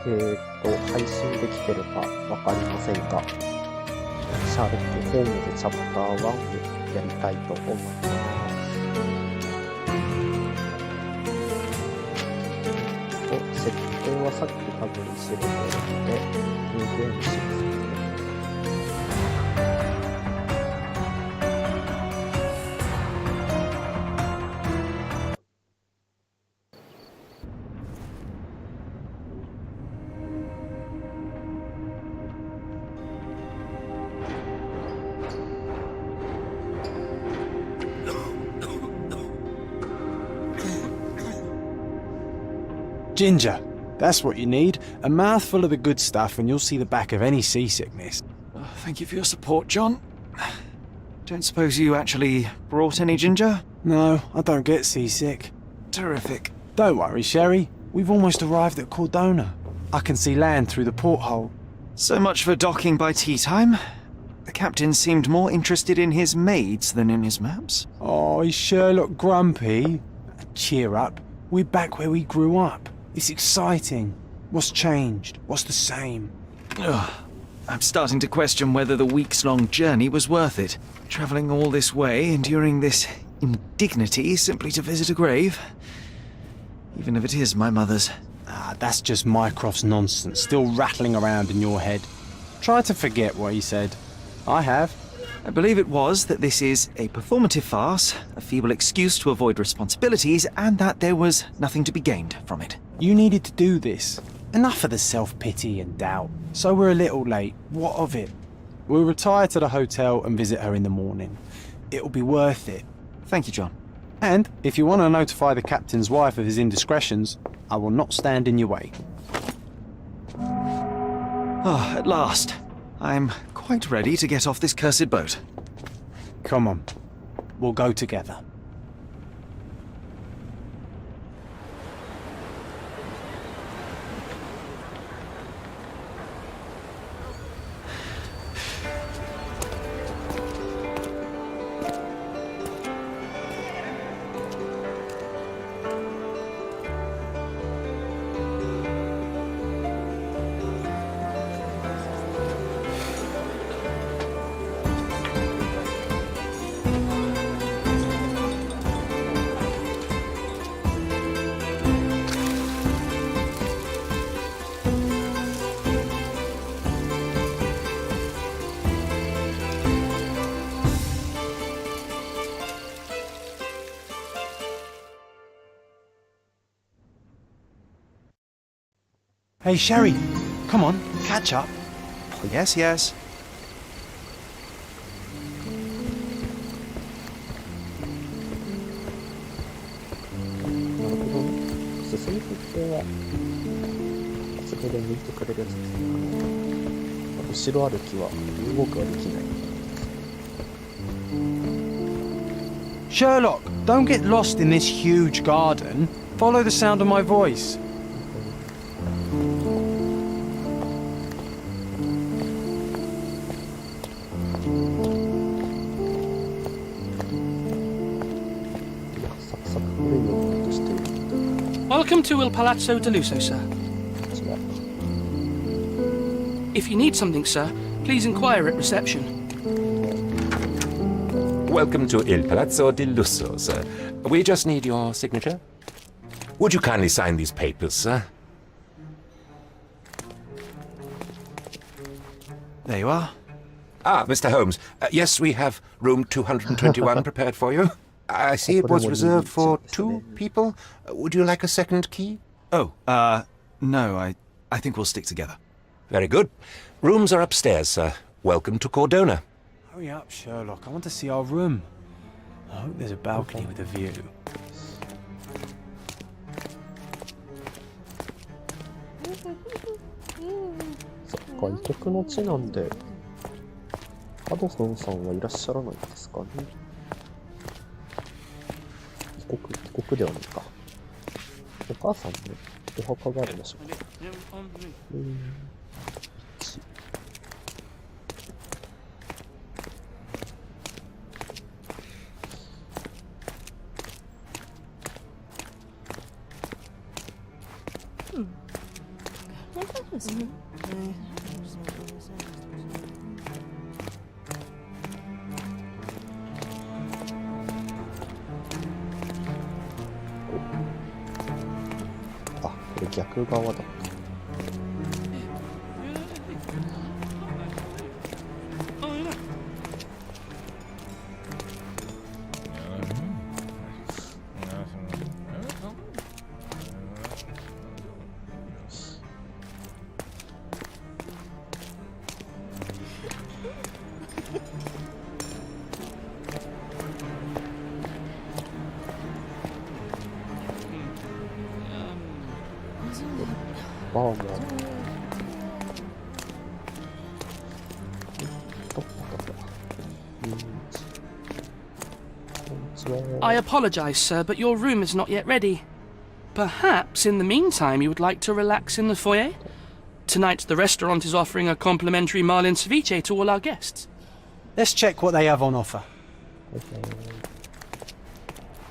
配信できてるかわかりませんが、シャーロック・ホームズチャプター1をやりたいと思います。設定はさっき多分調べてるので、ニューゲームしますね。Ginger, that's what you need. A mouthful of the good stuff and you'll see the back of any seasickness. Oh, thank you for your support, John. Don't suppose you actually brought any ginger? No, I don't get seasick. Terrific. Don't worry, Sherry. We've almost arrived at Cordona. I can see land through the porthole. So much for docking by tea time. The captain seemed more interested in his maids than in his maps. Oh, is Sherlock grumpy? Cheer up. We're back where we grew up. It's exciting. What's changed? What's the same? Ugh. I'm starting to question whether the weeks-long journey was worth it. Travelling all this way, enduring this indignity simply to visit a grave. Even if it is my mother's. Ah, that's just Mycroft's nonsense, still rattling around in your head. Try to forget what he said. I have. I believe it was that this is a performative farce, a feeble excuse to avoid responsibilities, and that there was nothing to be gained from it. You needed to do this. Enough of the self-pity and doubt. So we're a little late. What of it? We'll retire to the hotel and visit her in the morning. It'll be worth it. Thank you, John. And if you want to notify the captain's wife of his indiscretions, I will not stand in your way. Ah, at last. I'm quite ready to get off this cursed boat. Come on. We'll go together. Hey, Sherry, come on, catch up. Yes, yes. なるほどね。進み設定は、そこで抜いてくれるやつですね。後ろ歩きは動くはできない。Sherlock, don't get lost in this huge garden. Follow the sound of my voice. Welcome to Il Palazzo de Lusso, sir. If you need something, sir, please inquire at reception. Welcome to Il Palazzo di Lusso, sir. We just need your signature. Would you kindly sign these papers, sir? There you are. Ah, Mr. Holmes. Yes, we have room 221 prepared for you. I see it was reserved for 2 people. Would you like a second key? Oh, no, I think we'll stick together. Very good. Rooms are upstairs, sir. Welcome to Cordona. Hurry up, Sherlock. I want to see our room. I hope there's a balcony with a view.そっか、異国の地なんで、ハドソンさんはいらっしゃらないんですかね。異国ではないか。お母さんね、お墓があるんでしょうか。あ、これ逆側だ。バーもある。I apologize, sir, but your room is not yet ready. Perhaps, in the meantime, you would like to relax in the foyer? Tonight, the restaurant is offering a complimentary marlin ceviche to all our guests. Let's check what they have on offer.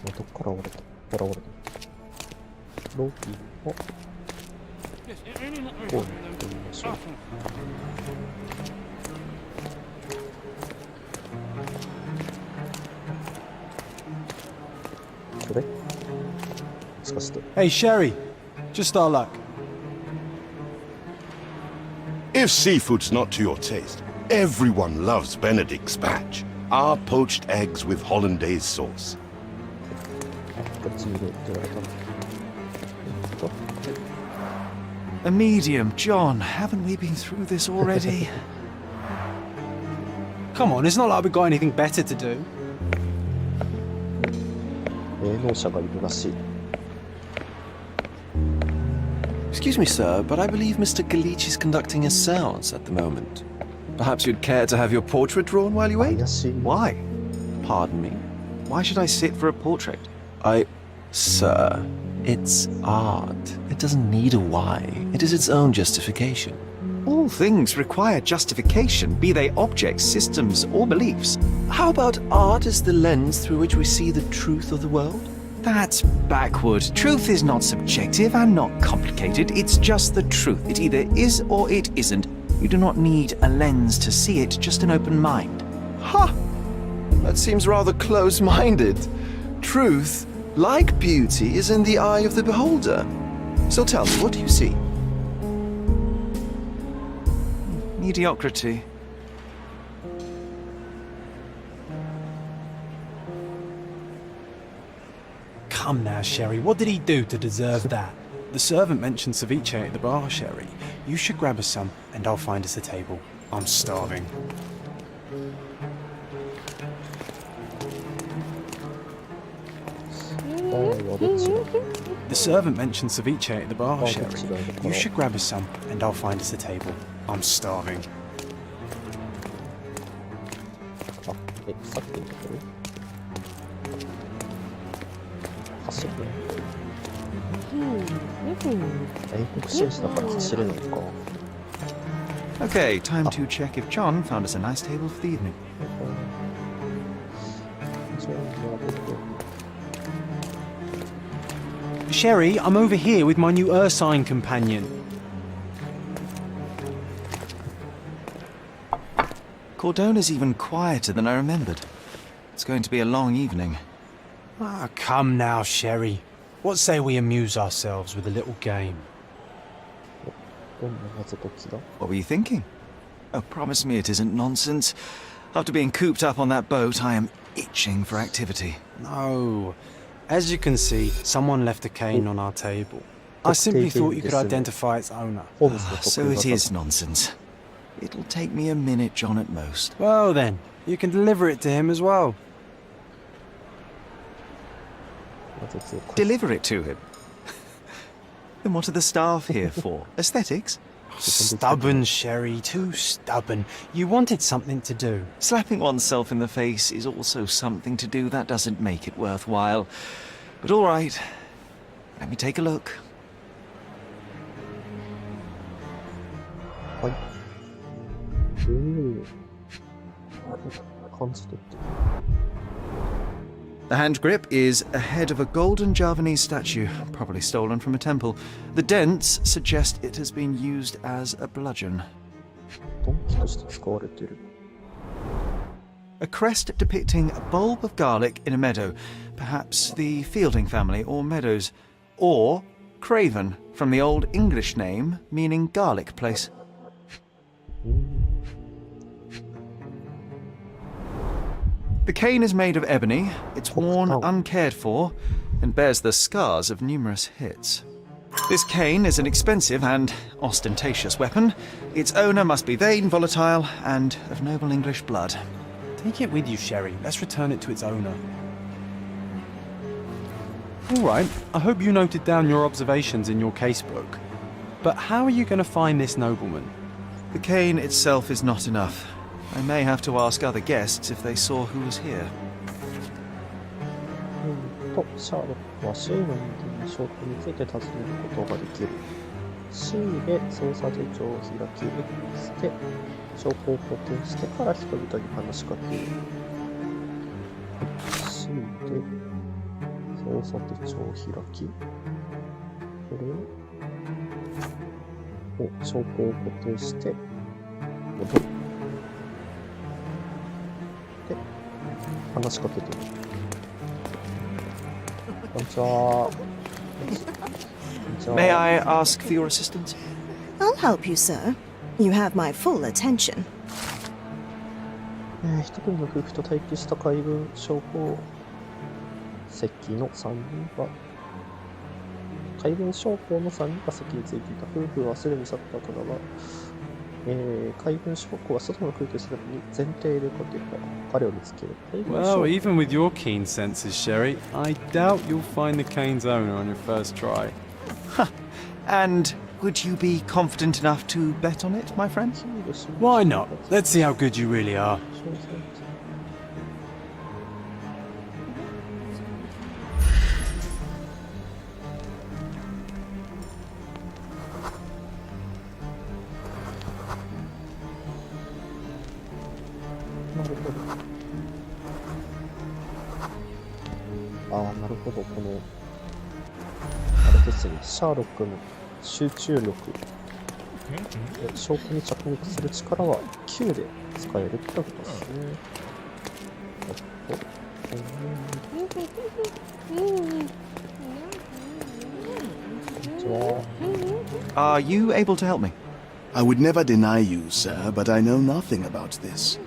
どっから折れた？ほら折れた。ローキーをこうやってみましょう。これ？もしかして。Hey, Sherry. Just our luck. If seafood's not to your taste, everyone loves Benedict's batch. Our poached eggs with hollandaise sauce. こっち見るって言われたの。A medium, John. Haven't we been through this already? Come on, it's not like we've got anything better to do. 霊能者がいるらしい。Excuse me, sir, but I believe Mr. Galici is conducting a séance at the moment. Perhaps you'd care to have your portrait drawn while you wait? 怪しい。Why? Pardon me? Why should I sit for a portrait? Sir, it's art. It doesn't need a why. It is its own justification. All things require justification, be they objects, systems, or beliefs. How about art is the lens through which we see the truth of the world? That's backward. Truth is not subjective and not complicated. It's just the truth. It either is or it isn't. You do not need a lens to see it, just an open mind. Ha! That seems rather close-minded. Truth, like beauty, is in the eye of the beholder. So tell me, what do you see? Mediocrity. Come now, Sherry. What did he do to deserve that? The servant mentioned ceviche at the bar, Sherry. You should grab us some, and I'll find us a table. I'm starving. The servant mentioned ceviche at the bar, Sherry. You should grab us some, and I'll find us a table. I'm starving. あ、さっきのところ走る英国紳士だから走れないか。Okay, time to check if John found us a nice table for the evening. Sherry, I'm over here with my new Ursine companion. Cordona's even quieter than I remembered. It's going to be a long evening. Ah, come now, Sherry. What say we amuse ourselves with a little game? どんな謎解きだ？ What were you thinking? Oh, promise me it isn't nonsense. After being cooped up on that boat, I am itching for activity. No. As you can see, someone left a cane on our table. I simply thought you could identify its owner. ホームズの So 得意 it 技 is nonsense. It'll take me a minute, John, at most. Well then, you can deliver it to him as well. 謎解き Deliver it to him. Then what are the staff here for? Aesthetics? Stubborn, Sherry, too stubborn. You wanted something to do. Slapping oneself in the face is also something to do. That doesn't make it worthwhile. But all right. Let me take a look. はい。おお。感じ取ってる。The hand grip is a head of a golden Javanese statue, probably stolen from a temple. The dents suggest it has been used as a bludgeon. ドンキとして使われてる。 A crest depicting a bulb of garlic in a meadow, perhaps the Fielding family or Meadows, or Craven, from the Old English name meaning garlic place. The cane is made of ebony, it's worn uncared for, and bears the scars of numerous hits. This cane is an expensive and ostentatious weapon. Its owner must be vain, volatile, and of noble English blood. Take it with you, Sherry. Let's return it to its owner. All right, I hope you noted down your observations in your casebook. But how are you going to find this nobleman? The cane itself is not enough. I may have to ask other guests if they saw who was here. シャーロックは周囲の人間の証拠について尋ねることができる。C で捜査手帳を開き、X で証拠を固定してから人々に話しかける。C で捜査手帳を開き、これを証拠を固定して戻る。で、話しかけてみる。こんにちは。May I ask for your assistance? I'll help you, sir. You have my full attention. 一組の夫婦と待機した海軍将校席の3人が海軍将校の3人が席についていた。夫婦はすぐに去った後だが、海軍将校は外の空気をするのに前提でかけた。彼を見つける。 Well, even with your keen senses, Sherry, I doubt you'll find the cane's owner on your first try. And would you be confident enough to bet on it, my friend? Why not? Let's see how good you really are. なるほど。なるほど。このあれですね、シャーロックの集中力、証拠に着目する力は9で使えるってことですね。Are you able to help me? I would never deny you, sir, but I know nothing about this.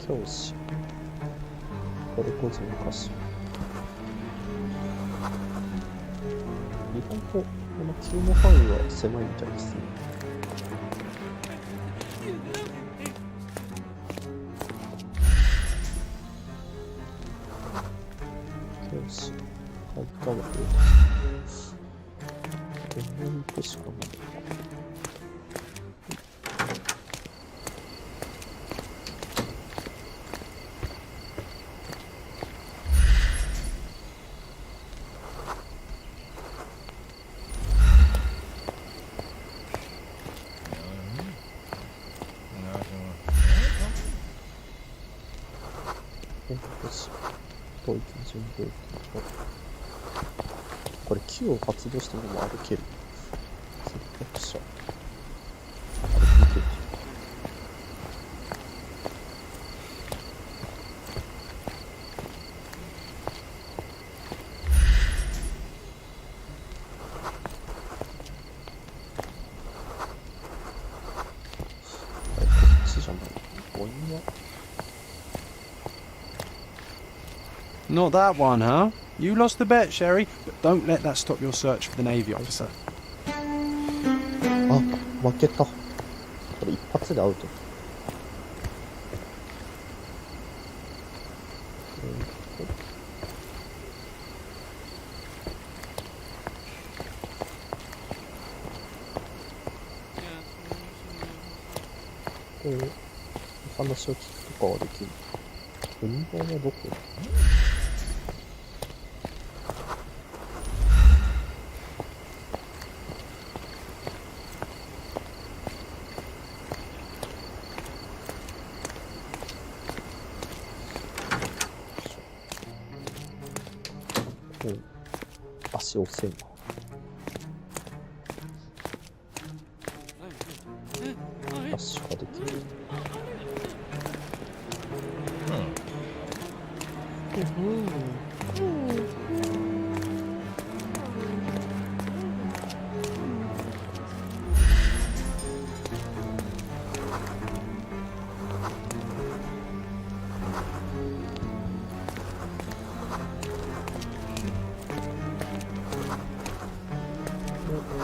教師、これ個人歌詞。意外とこの急の範囲は狭いみたいですね。教師、書いたわけです。こんなにしかない。統一準備これ Q を発動しても歩ける。接客者。歩ける。こっちじゃない。お庭。Not that one, huh? You lost the bet, Sherry, but don't let that stop your search for the Navy officer. あ、負けた。これ一発でアウト。話を聞くとかはできる。運動はどこ？足遅いな。ダッシュができる。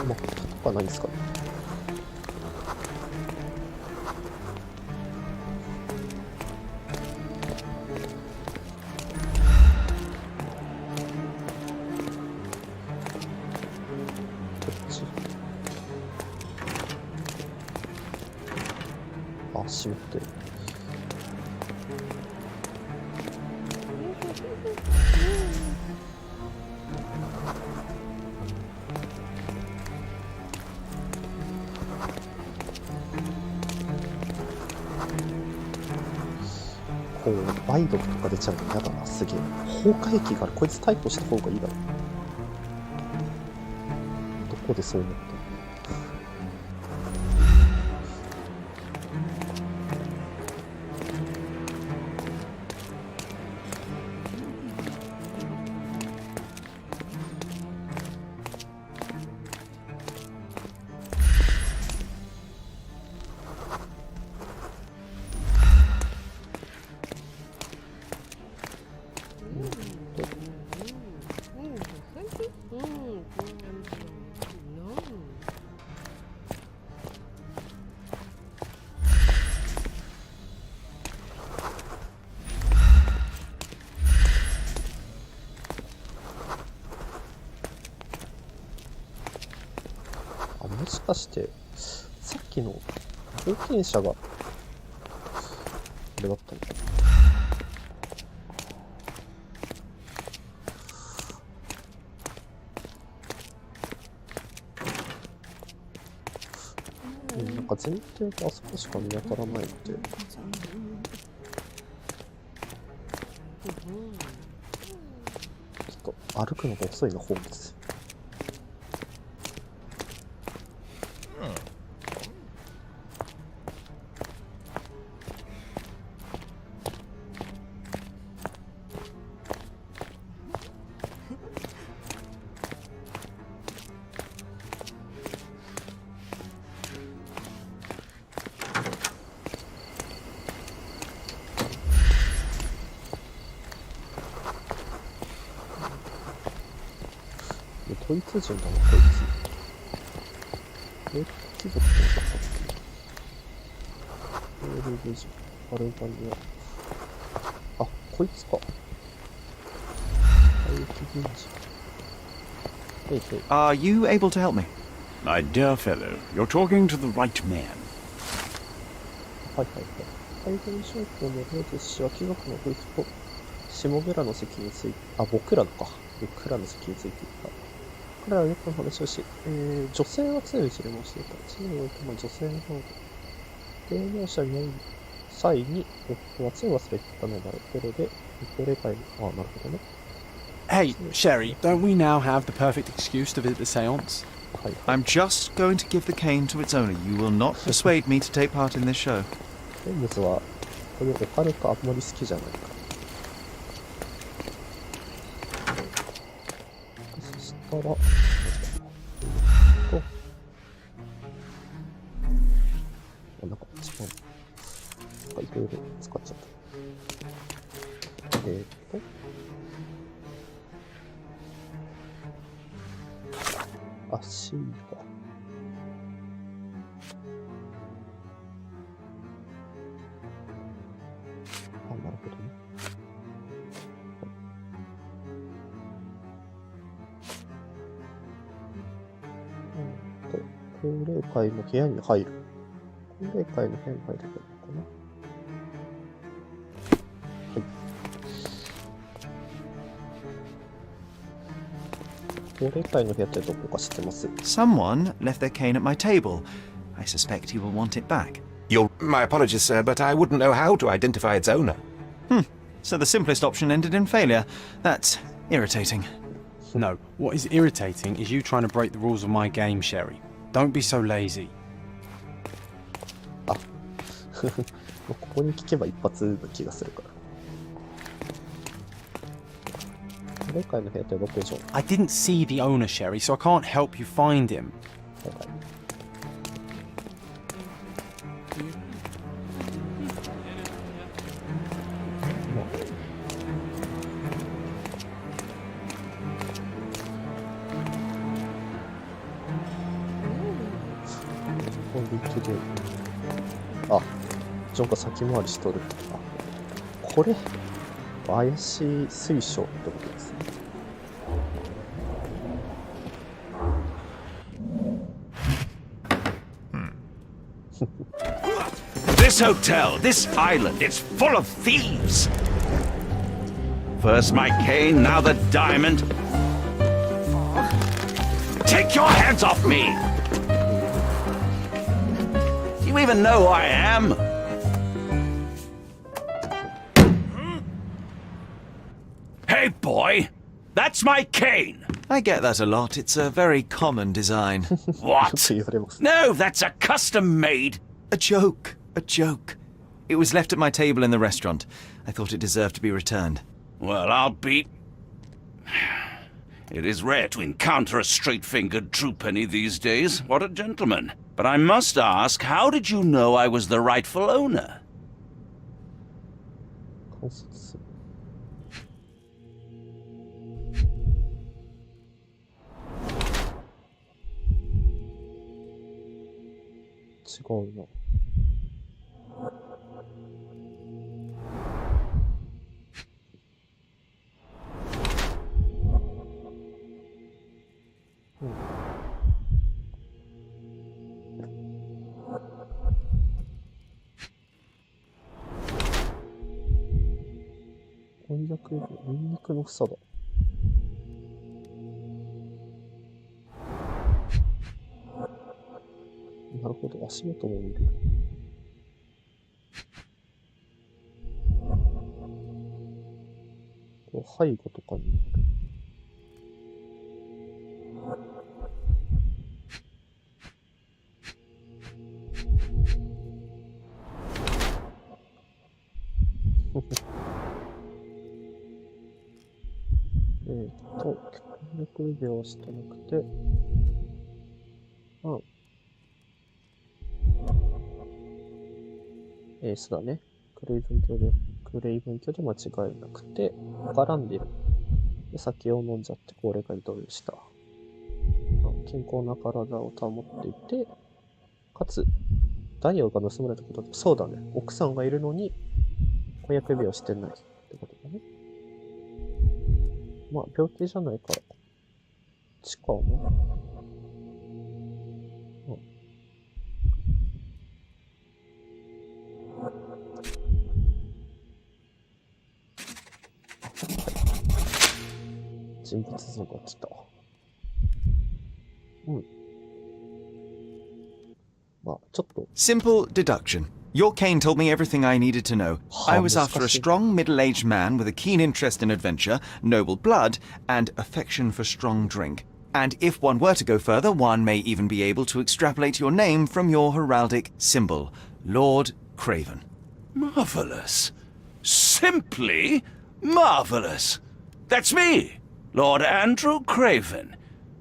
まあ、とかないんですかね。あ、閉まってる。こう、梅毒とか出ちゃうの嫌だな、すげえ。放火液がある。こいつ逮捕した方がいいだろ。どこでそう思った？もしかしてさっきの冒険者があれだったのかな。なんか前提があそこしか見当たらないので、ちょっと歩くのが遅いな、ホームズ。ドイツ人だな、こいつ。貴族って言ったっけ？ノルウェー人、アルバニア。あ、こいつか。大気軍人。へいへい。Are you able to help me? My dear fellow, you're talking to the right man. はいはいはい。海軍将校のレーデス氏は貴族の夫婦と下村の席について、あ、僕らのか。僕らの席についていた。彼らはよく話をし、女性は常に知れましていた。常においても女性の方が、芸能者に会う際に、夫はつい忘れていたのだろう。けどで、高齢会に、ああ、なるほどね。Hey, Sherry, don't we now have the perfect excuse to visit the seance? はい。I'm just going to give the cane to its owner. You will not persuade me to take part in this show. ホームズは、これオカルトあんまり好きじゃないか。そしたら、なんか一番、なんかいろいろ使っちゃった。足が。あ、なるほどね。高齢会の部屋に入る。高齢会の部屋に入るのかな。はい。高齢会の部屋ってどこか知ってます？ Someone left their cane at my table. I suspect he will want it back. My apologies, sir, but I wouldn't know how to identify its owner. So the simplest option ended in failure. That's irritating. No, what is irritating is you trying to break the rules of my game, Sherry. Don't be so lazy. あここに聞けば一発の気がするから。前回の部屋って6畳。I didn't see the owner, Sherry, so I can't help you find him. はいはい。あ、ジョンが先回りしとる。あ、これ怪しい水晶ってことですね。This hotel, this island, it's full of thieves. First my cane, now the diamond. Take your hands off me! Do you even know who I am? Hey, boy! That's my cane! I get that a lot. It's a very common design. よく What? 言われます。 No, that's a custom made. A joke. A joke. It was left at my table in the restaurant. I thought it deserved to be returned. Well, I'll be... It is rare to encounter a straight-fingered true penny these days. What a gentleman. But I must ask, how did you know I was the rightful owner? 観察する。違うな。翻訳ニンニクの房だ。なるほど、足元も見れる。こう背後とかに見える。協力指輪をしてなくて、エースだね。クレイブン卿で間違いなくて、絡んでいる。で、酒を飲んじゃってこれが移動した。健康な体を保っていて、かつ、ダイヤが盗まれたことで、そうだね。奥さんがいるのに、婚約指輪をしてないってことだね。まあ、病気じゃないから、こっちかな。人物像が来た。まあ、ちょっと。 Simple deduction. Your cane told me everything I needed to know. I was after a strong middle-aged man with a keen interest in adventure, noble blood, and affection for strong drink. And if one were to go further, one may even be able to extrapolate your name from your heraldic symbol, Lord Craven. Marvelous. Simply marvelous. That's me, Lord Andrew Craven.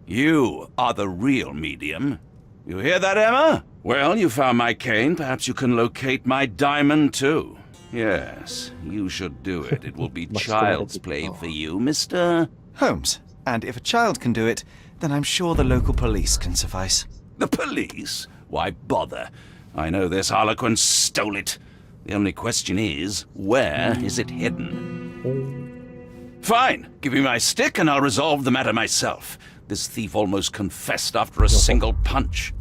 You are the real medium. You hear that, Emma? Well, you found my cane. Perhaps you can locate my diamond, too. Yes, you should do it. It will be child's play for you, Mr. Holmes. And if a child can do it, then I'm sure the local police can suffice. The police? Why bother? I know this harlequin stole it. The only question is, where is it hidden? Fine. Give me my stick and I'll resolve the matter myself. This thief almost confessed after a single punch.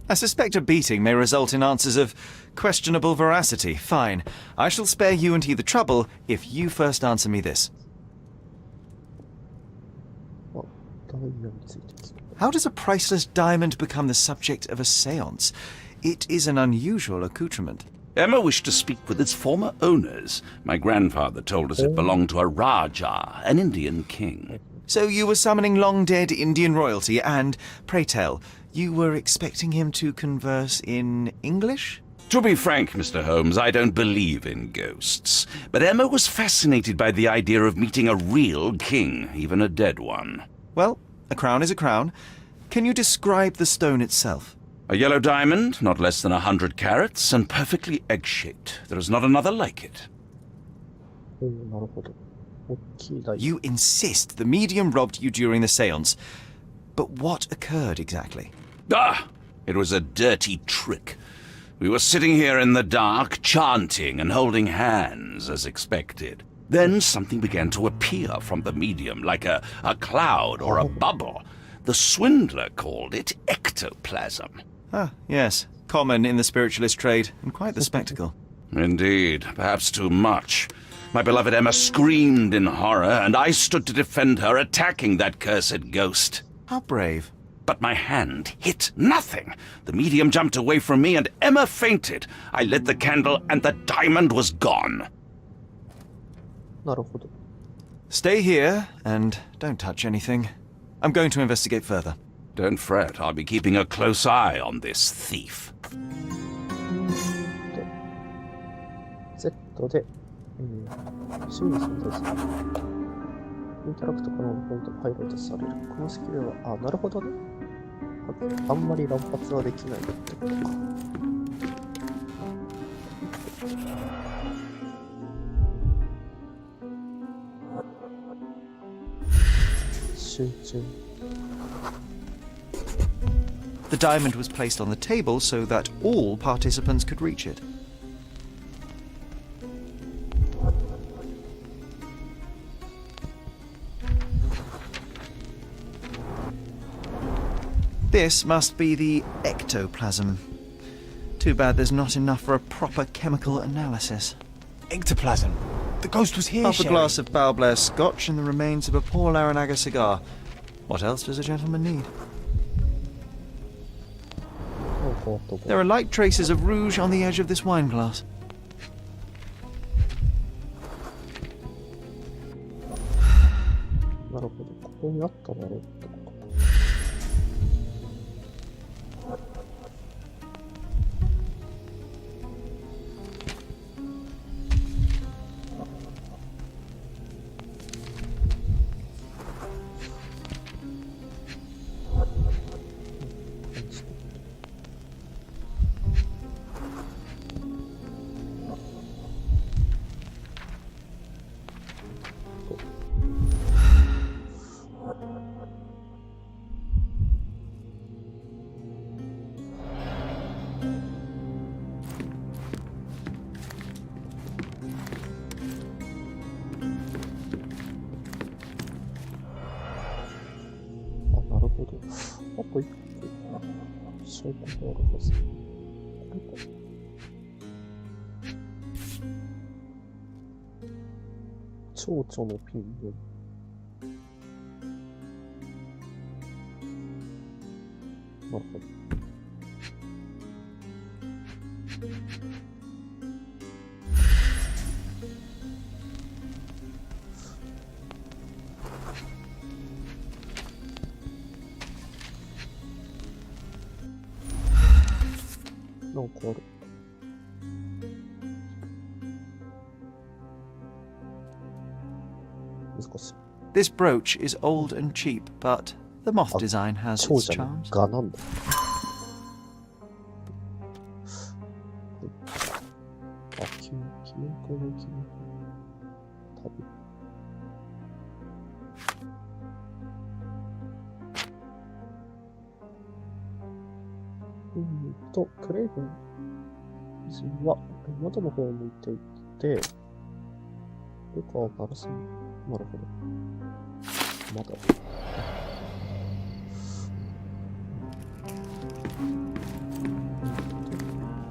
I suspect a beating may result in answers of questionable veracity. Fine. I shall spare you and he the trouble if you first answer me this. How does a priceless diamond become the subject of a séance? It is an unusual accoutrement. Emma wished to speak with its former owners. My grandfather told us it belonged to a Rajah, an Indian king. So you were summoning long-dead Indian royalty, and, pray tell, you were expecting him to converse in English? To be frank, Mr. Holmes, I don't believe in ghosts. But Emma was fascinated by the idea of meeting a real king, even a dead one. Well, a crown is a crown. Can you describe the stone itself? A yellow diamond, not less than 100 carats, and perfectly egg-shaped. There is not another like it. おー、なるほど。大きいダイヤ。 You insist the medium robbed you during the seance. But what occurred exactly? Ah! It was a dirty trick. We were sitting here in the dark, chanting and holding hands, as expected. Then something began to appear from the medium, like a cloud or a bubble. The swindler called it ectoplasm. Ah, yes. Common in the spiritualist trade, and quite the spectacle. Indeed, perhaps too much. My beloved Emma screamed in horror, and I stood to defend her, attacking that cursed ghost. How brave. But my hand hit nothing. The medium jumped away from me, and Emma fainted. I lit the candle, and the diamond was gone. なるほど。 Stay here, and don't touch anything. I'm going to investigate further. Don't fret, I'll be keeping a close eye on this thief. Z で、周囲に存在する。インタラクト可能なポイントがハイライトされる。このスキルは、なるほどね。あんまり乱発はできないってことか。集中。 The diamond was placed on the table so that all participants could reach it. This must be the ectoplasm. Too bad there's not enough for a proper chemical analysis. Ectoplasm. The ghost was here, Half a Sherry. glass of Balblair scotch and the remains of a poor Laranaga cigar. What else does a gentleman need? There are light traces of rouge on the edge of this wine glass. なるほど、ここにあっただろうってことか。なるほど。あと一個、証拠があるはず。これか。蝶々のピンを。なるほど。なんかある。難しい。This brooch is old and cheap, but the moth design has 蝶 its じゃない charms. がなんだ。あ、記憶の記憶。旅。クレイブン夫人は窓の方を向いていって、ルカはガラスに、なるほど。まだ。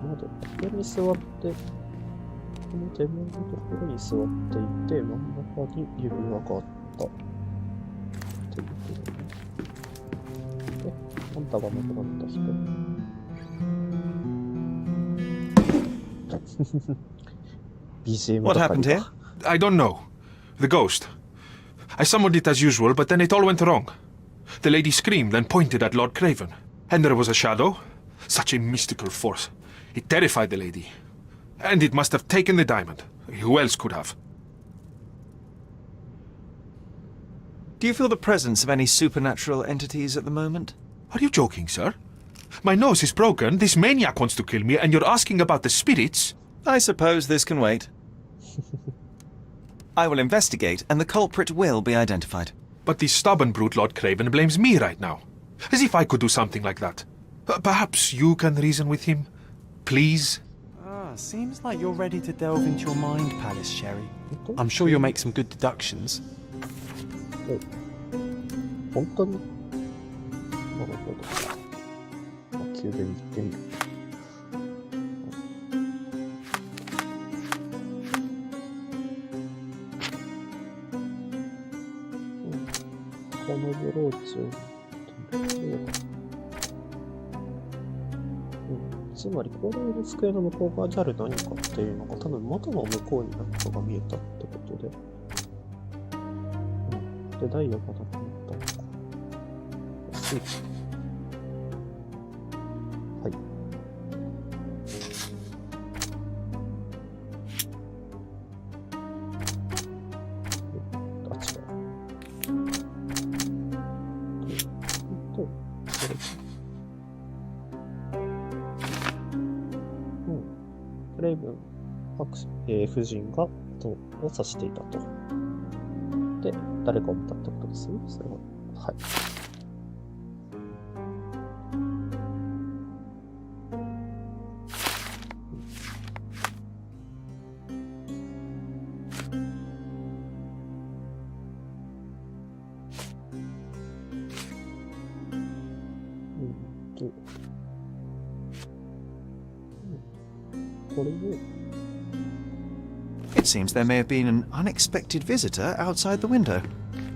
窓、ここに座って、この手前のところに座っていて、真ん中に指輪があった。っていうことだね。あんたが亡くなった人。What happened here? I don't know. The ghost. I summoned it as usual, but then it all went wrong. The lady screamed and pointed at Lord Craven. And there was a shadow. Such a mystical force. It terrified the lady. And it must have taken the diamond. Who else could have? Do you feel the presence of any supernatural entities at the moment? Are you joking, sir? My nose is broken, this maniac wants to kill me, and you're asking about the spirits? I suppose this can wait. I will investigate, and the culprit will be identified. But the stubborn brute Lord Craven blames me right now. As if I could do something like that. Perhaps you can reason with him? Please? Seems like you're ready to delve into your mind palace, Sherry. I'm sure you'll make some good deductions. 本当になるほど。宮殿に行ってみる。このブローチを取って、つまりこれの机の向こう側にある何かっていうのが多分窓の向こうに何かが見えたってことで、でダイヤがなくなったのか。スイッチ。はい。あ、違う。これ。クレイブン夫人が音を指していたと。で、誰かを見たってことですね。それは。はい。It seems there may have been an unexpected visitor outside the window.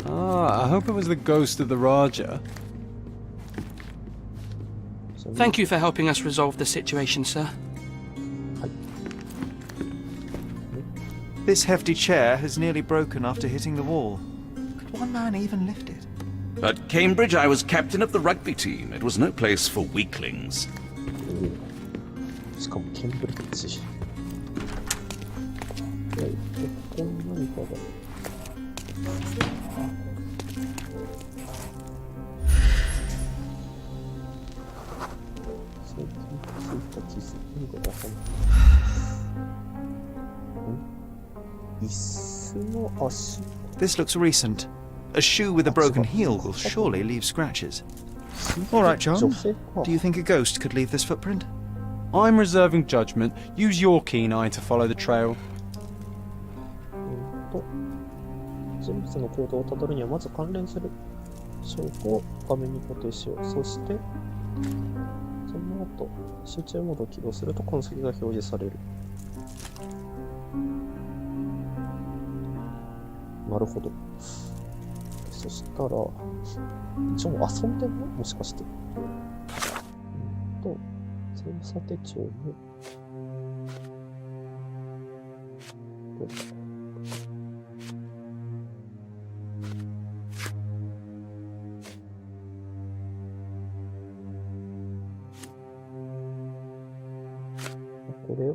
I hope it was the ghost of the Raja. Thank you for helping us resolve the situation, sir. This hefty chair has nearly broken after hitting the wall. Could one man even lift it? At Cambridge, I was captain of the rugby team. It was no place for weaklings. しかもケンブリッジ。ここに何かが。最近ついた地図何かわかんない。椅子の足。This looks recent. A shoe with a broken heel will surely leave scratches. All right, John. Do you think a ghost could leave this footprint? I'm reserving judgment. Use your keen eye to follow the trail. 人物の行動をたどるにはまず関連する証拠を画面に固定しよう。そしてその後集中モードを起動すると痕跡が表示される。なるほど。そしたらジョン遊んでんの？もしかして。捜査手帳のどうだ。これを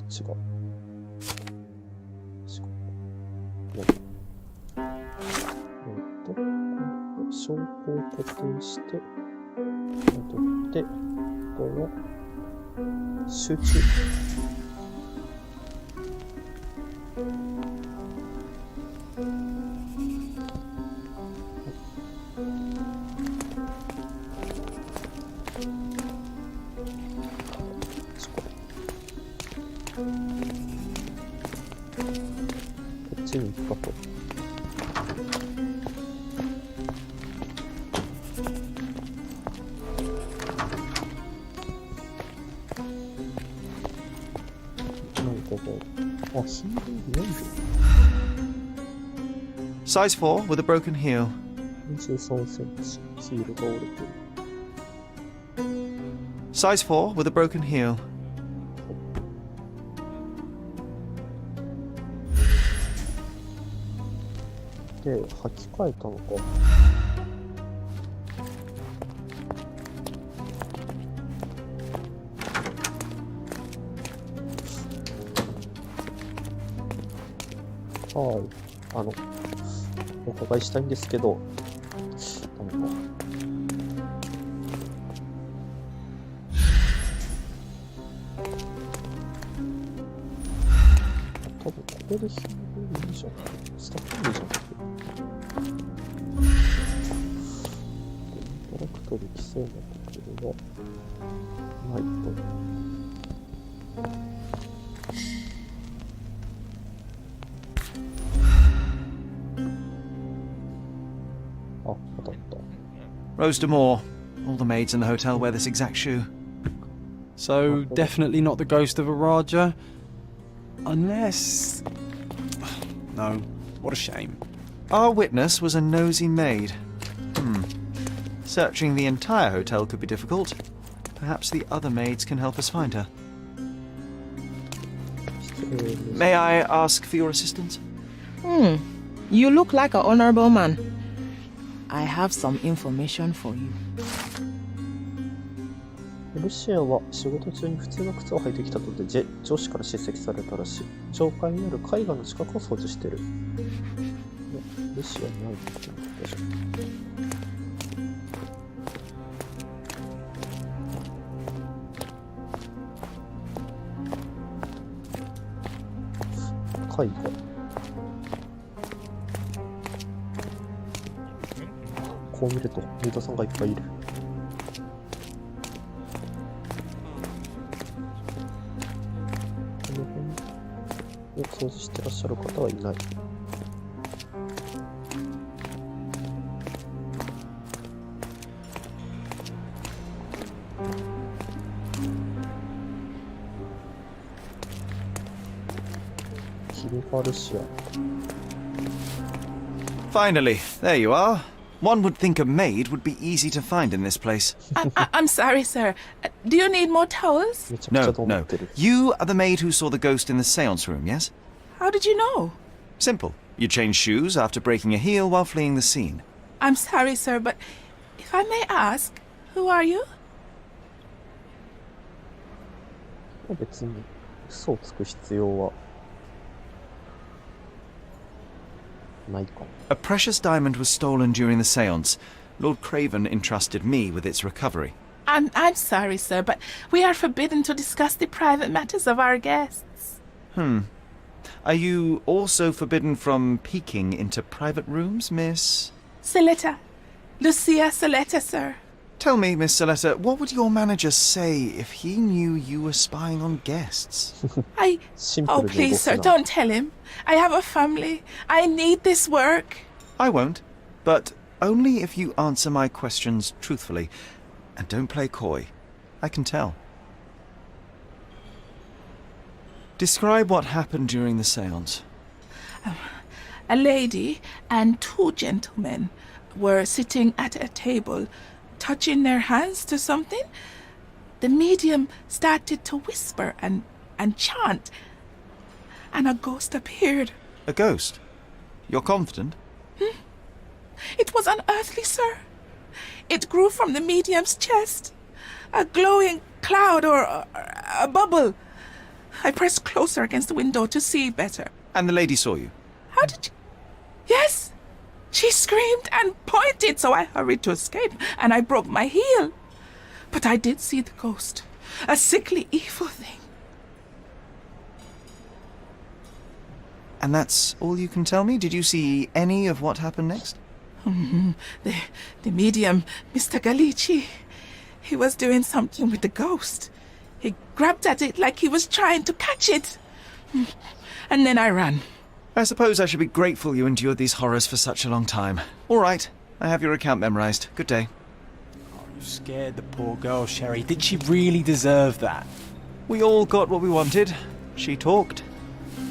違う。証拠を固定して、戻って、この集中。こっちに行くかと。Size 4 with a broken heel. 23センチ、ヒールが折れてる。Size 4 with a broken heel. で履き替えたのか。はい、お伺いしたいんですけど、なんか多分ここでいいじゃん。スタッフいいじゃん。インタラクトできそうなところがないと。Rose D'Amour. All the maids in the hotel wear this exact shoe. So, definitely not the ghost of a Raja? Unless... No, what a shame. Our witness was a nosy maid. Searching the entire hotel could be difficult. Perhaps the other maids can help us find her. May I ask for your assistance? You look like an honorable man. I have some information for you. ルシアは仕事中に普通の靴を履いてきたとで上司から叱責されたらしい。教会にある絵画の近くを掃除してる。ルシアないってことじゃん。絵画。こう見るとメイドさんがいっぱいいる。この辺を掃除してらっしゃる方はいない。君がルシア。Finally, there you are. One would think a maid would be easy to find in this place. I'm sorry, sir. Do you need more towels? No. You are the maid who saw the ghost in the seance room, yes? How did you know? Simple. You changed shoes after breaking a heel while fleeing the scene. I'm sorry, sir, but if I may ask, who are you? 別に嘘をつく必要はないか。A precious diamond was stolen during the seance. Lord Craven entrusted me with its recovery. I'm sorry, sir, but we are forbidden to discuss the private matters of our guests. Are you also forbidden from peeking into private rooms, Miss? Saletta. Lucia Saletta, sir. Tell me, Miss Saletta, what would your manager say if he knew you were spying on guests? Oh, please, sir, don't tell him. I have a family. I need this work. I won't, but only if you answer my questions truthfully. And don't play coy. I can tell. Describe what happened during the seance. A lady and two gentlemen were sitting at a table, touching their hands to something. The medium started to whisper and chant, and a ghost appeared. A ghost? You're confident? It was unearthly, sir. It grew from the medium's chest. A glowing cloud or a bubble. I pressed closer against the window to see better. And the lady saw you? How did you... Yes! She screamed and pointed, so I hurried to escape, and I broke my heel. But I did see the ghost. A sickly, evil thing. And that's all you can tell me? Did you see any of what happened next? The medium, Mr. Galici, he was doing something with the ghost. He grabbed at it like he was trying to catch it. And then I ran. I suppose I should be grateful you endured these horrors for such a long time. All right, I have your account memorized. Good day. Oh, you scared the poor girl, Sherry. Did she really deserve that? We all got what we wanted. She talked.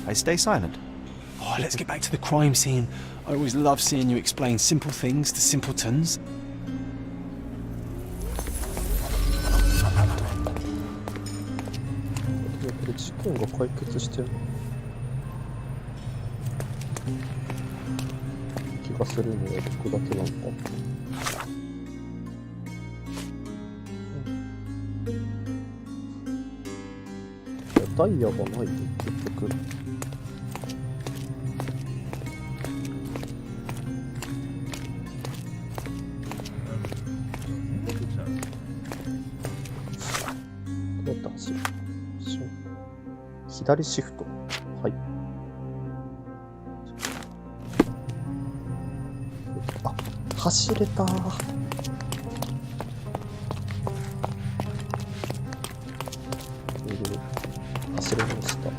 I stay silent. Oh, let's get back to the crime scene. I always love seeing you explain simple things to simpletons. 化するのは僕だけなのか。ダイヤがないね、結局。どうやって走る？左シフト。はい。あ、走れたー。走れました。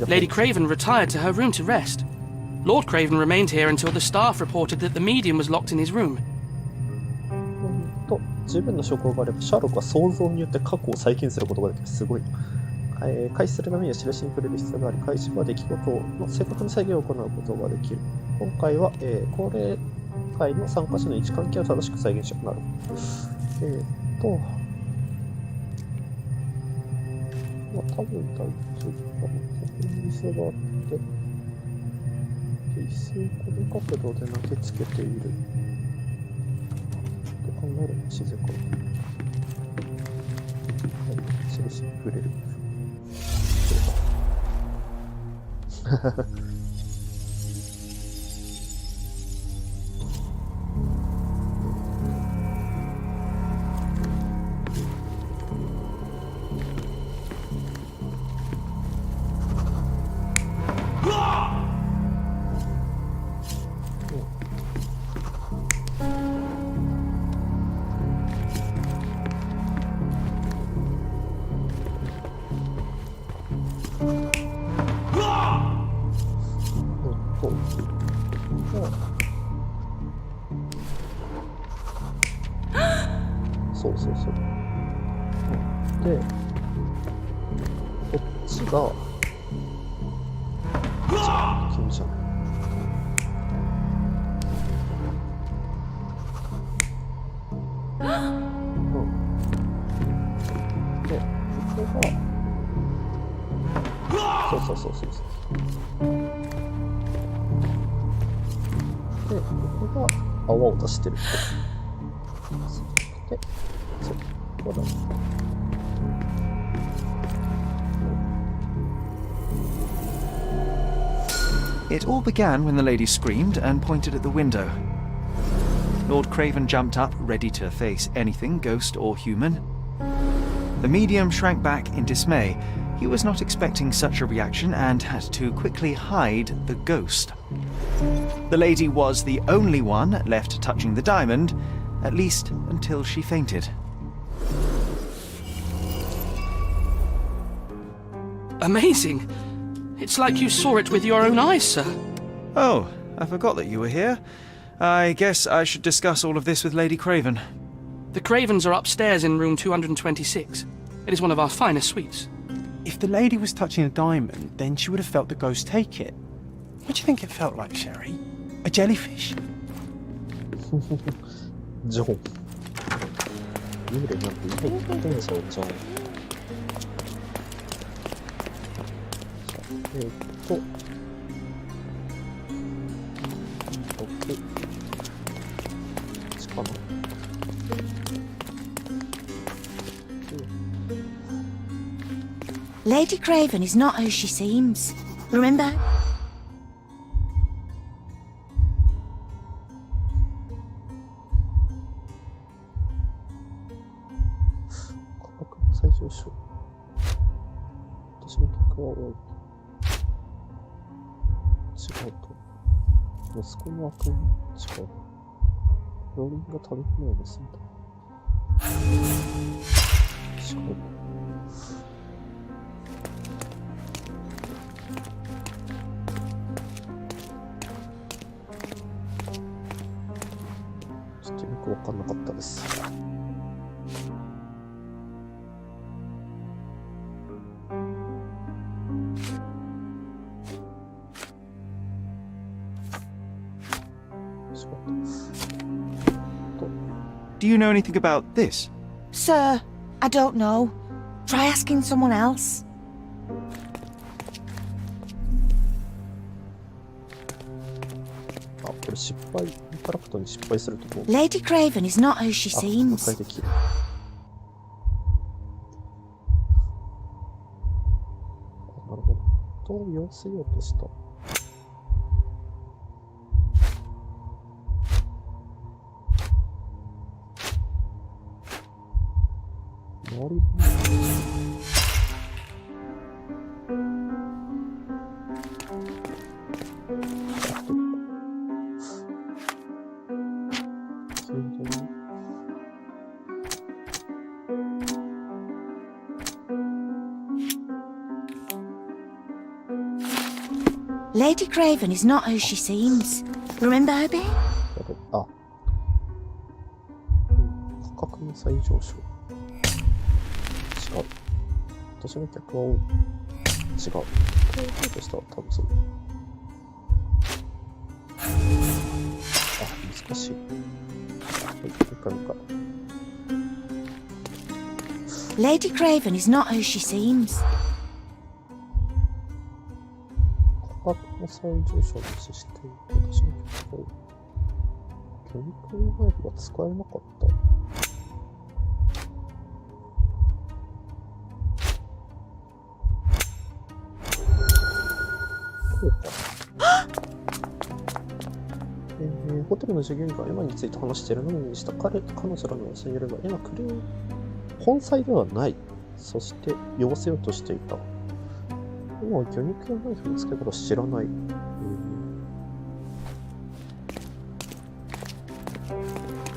Lady Craven retired to her room to rest. Lord Craven remained here until the staff reported that the medium was locked in his room. 十分な証拠があれば、シャーロックは想像によって過去を再現することができる。すごい。開始するためには印に触れる必要があり、開始は出来事の正確な再現を行うことができる。今回は、高齢会の参加者の位置関係を正しく再現しよう。なるほど。まあ、多分大丈夫かな。ここに店があって、一斉この角度で投げつけている。考えるの自然かな。印に触れる。そうそうそう。で、こっちが、君じゃない。で、ここが、そうそう。で、ここが泡を出してる人。で、そう、ここだ。It all began when the lady screamed and pointed at the window. Lord Craven jumped up, ready to face anything, ghost or human. The medium shrank back in dismay. He was not expecting such a reaction and had to quickly hide the ghost. The lady was the only one left touching the diamond, at least until she fainted. Amazing! It's like you saw it with your own eyes, sir. Oh, I forgot that you were here. I guess I should discuss all of this with Lady Craven. The Cravens are upstairs in room 226. It is one of our finest suites. If the lady was touching a diamond, then she would have felt the ghost take it. What do you think it felt like, Sherry? A jellyfish? ジョン。幽霊なんて言ってんじゃん、ジョン。6、8かな。Lady Craven is not who she seems. Remember? 価格の最上昇。私の結果は多い。違うと。息子の悪夢違う。病院が食べ物を盗んだ。違う。ちょっとよくわかんなかったです。Do you know anything about this? Sir, I don't know. Try asking someone else. あ、これ失敗、インタラクトに失敗するとこう。Lady Craven is not who she あ、もう seems. 一回できる。あ、なるほど。人を寄せようとした。周りLady Craven is not who she seems. Remember her being? あ、価格の再上昇。違う。私の客は違う。これをとしたら多分そう。あ、難しい。はい、もう一回。Lady Craven is not who she seems. 価格の再上昇をして、私の客は魚肉ナイフが使えなかった。ホテルの従業員がエマについて話しているのにした彼女らの噂によればエマクレー本妻ではない。そして酔わせようとしていた。今は魚肉やナイフの付け方知らない。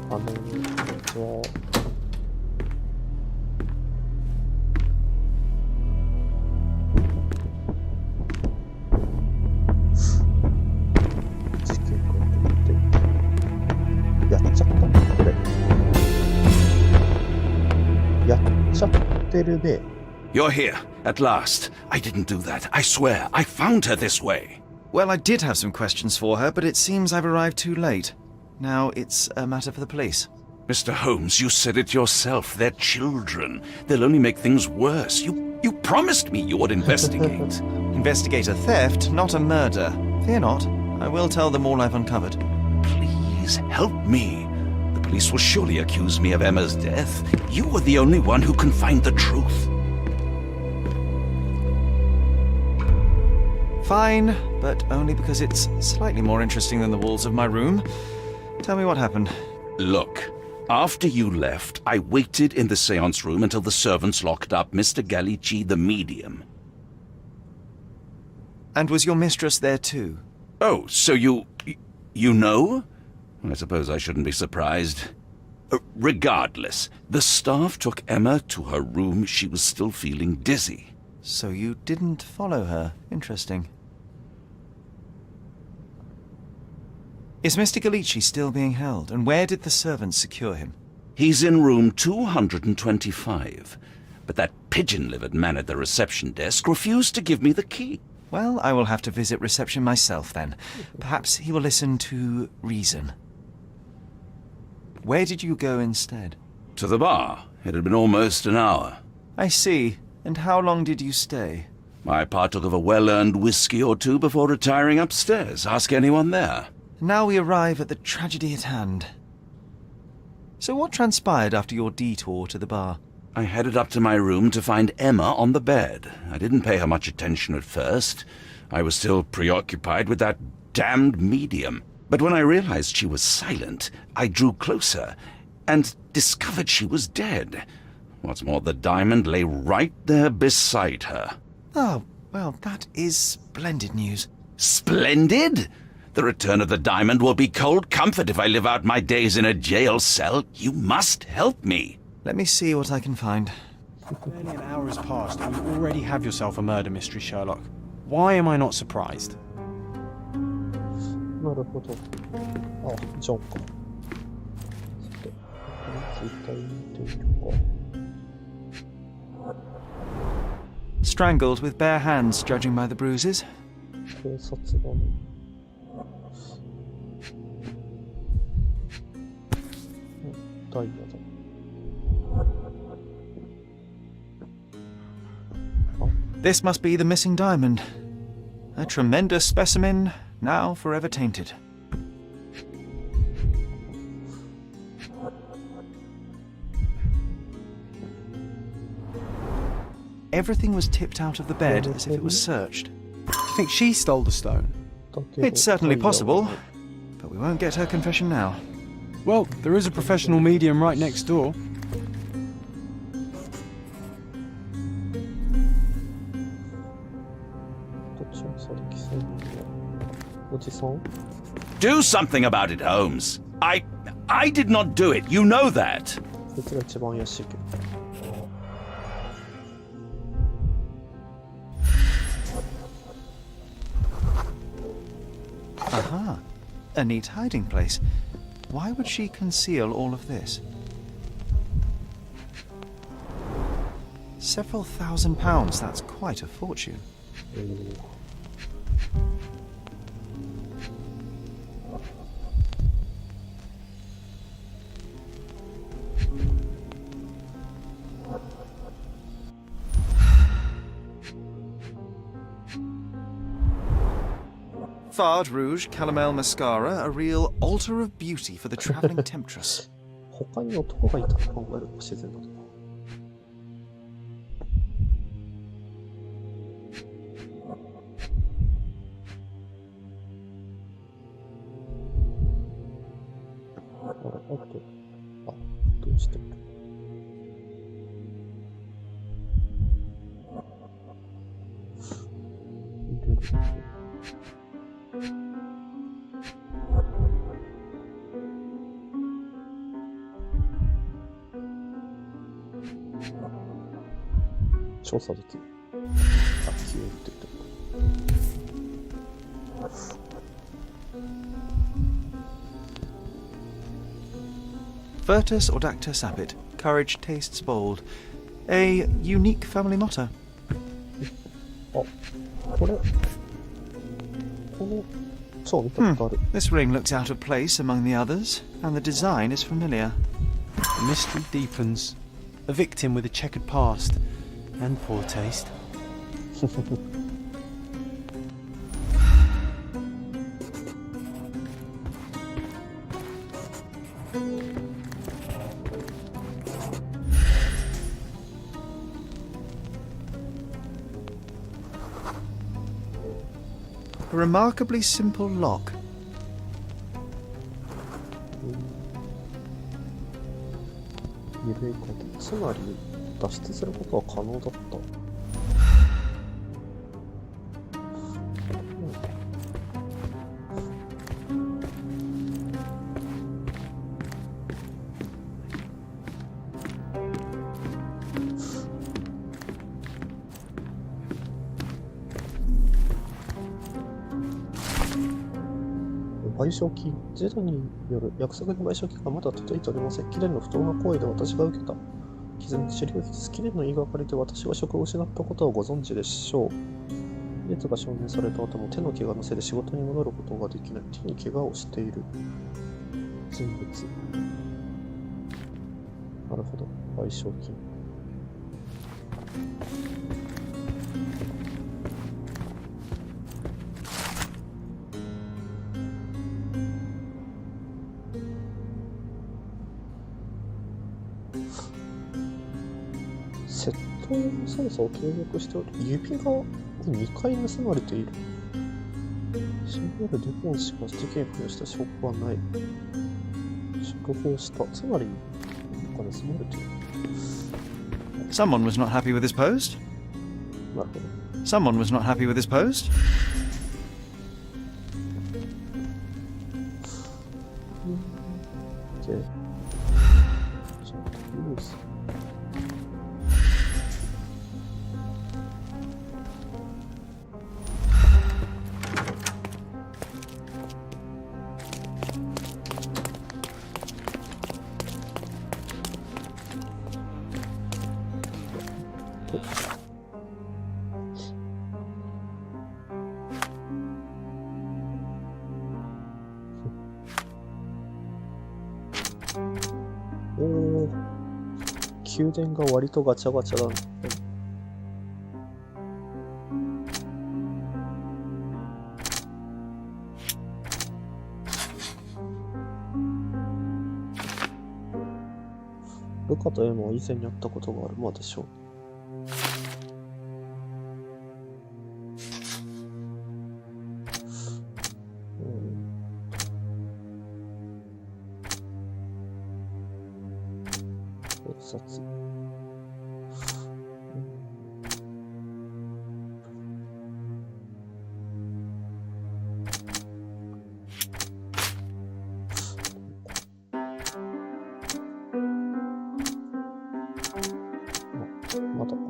こんにちは。やっちゃったこれ。やっちゃってるね。You're here, at last. I didn't do that. I swear. I found her this way. Well, I did have some questions for her, but it seems I've arrived too late. Now it's a matter for the police. Mr. Holmes, you said it yourself. They're children. They'll only make things worse. You promised me you would investigate. Investigate a theft, not a murder. Fear not. I will tell them all I've uncovered. Please help me. The police will surely accuse me of Emma's death. You are the only one who can find the truth. Fine, but only because it's slightly more interesting than the walls of my room. Tell me what happened. Look, after you left, I waited in the seance room until the servants locked up Mr. Gallici, the medium. And was your mistress there too? Oh, so you know? I suppose I shouldn't be surprised. Regardless, the staff took Emma to her room. She was still feeling dizzy. So you didn't follow her. Interesting. Is Mr. Gallici still being held? And where did the servants secure him? He's in room 225. But that pigeon-livered man at the reception desk refused to give me the key. Well, I will have to visit reception myself then. Perhaps he will listen to reason. Where did you go instead? To the bar. It had been almost an hour. I see. And how long did you stay? I partook of a well-earned whiskey or two before retiring upstairs. Ask anyone there. Now we arrive at the tragedy at hand. So what transpired after your detour to the bar? I headed up to my room to find Emma on the bed. I didn't pay her much attention at first. I was still preoccupied with that damned medium. But when I realized she was silent, I drew closer and discovered she was dead. What's more, the diamond lay right there beside her. Oh, well, that is splendid news. Splendid? The return of the diamond will be cold comfort if I live out my days in a jail cell. You must help me. Let me see what I can find. Barely an hour has passed and you already have yourself a murder mystery, Sherlock. Why am I not surprised? なるほど。あ、ジョンか。さて、これ絶対見てみるか。Strangled with bare hands, judging by the bruises. 警察がね。ダイヤだ。This must be the missing diamond. A tremendous specimen, now forever tainted. Everything was tipped out of the bed as if it was searched. Do you think she stole the stone? It's certainly possible, but we won't get her confession now. Well, there is a professional medium right next door. Do something about it, Holmes. I did not do it. You know that. こいつが一番怪しいけど。Aha, a neat hiding place. Why would she conceal all of this? Several £1,000, that's quite a fortune. Fard Rouge Calomel Mascara, a real altar of beauty for the travelling temptress. 他に男がいたと考えると自然だな。どうしてる？入れる。調査できる。あ、消えるって言ってる。Virtus Audacta Sapit, courage tastes bold. A unique family motto. あ、この蝶見たことある。This ring looks out of place among the others, and the design is familiar. The mystery deepens. A victim with a checkered past and poor taste. A remarkably simple lock. 二類鍵。つまり脱出することは可能だった。賠償金、ジェダによる約束の賠償金がまだ届いておりません。キレンの不当な行為で私が受けた傷に治療費です。キレンの言いがかりで私が職を失ったことはご存知でしょう。手術が承認された後も手の怪我のせいで仕事に戻ることができない。手に怪我をしている人物。なるほど、賠償金。窃盗の捜査を継続しており、指が2回盗まれている。シンボルデポンしか事件に関した証拠はない。釈放した。つまり、なんか盗まれている。Someone was not happy with his post. なるほど。Someone was not happy with his post. Okay. Use.おー、宮殿が割とガチャガチャだね。ルカとエマは以前に会ったことがあるまでしょう。警察。まだかな。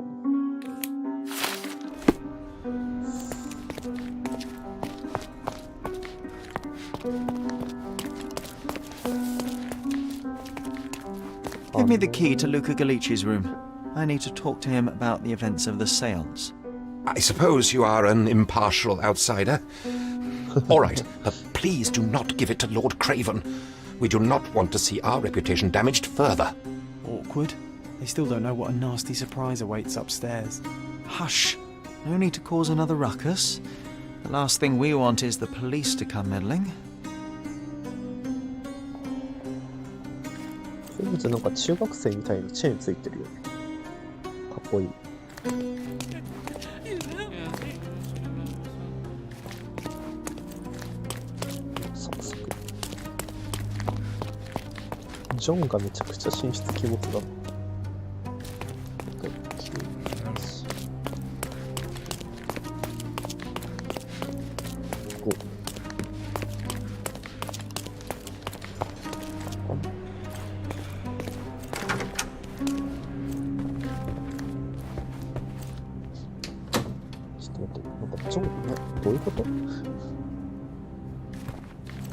Give me the key to Luca Galici's room. I need to talk to him about the events of the seance. I suppose you are an impartial outsider. All right, but please do not give it to Lord Craven. We do not want to see our reputation damaged further. Awkward. They still don't know what a nasty surprise awaits upstairs. Hush. No need to cause another ruckus. The last thing we want is the police to come meddling. ホームズなんか中学生みたいなチェーンついてるよね。かっこいい。サクサク。ジョンがめちゃくちゃ神出鬼没だ。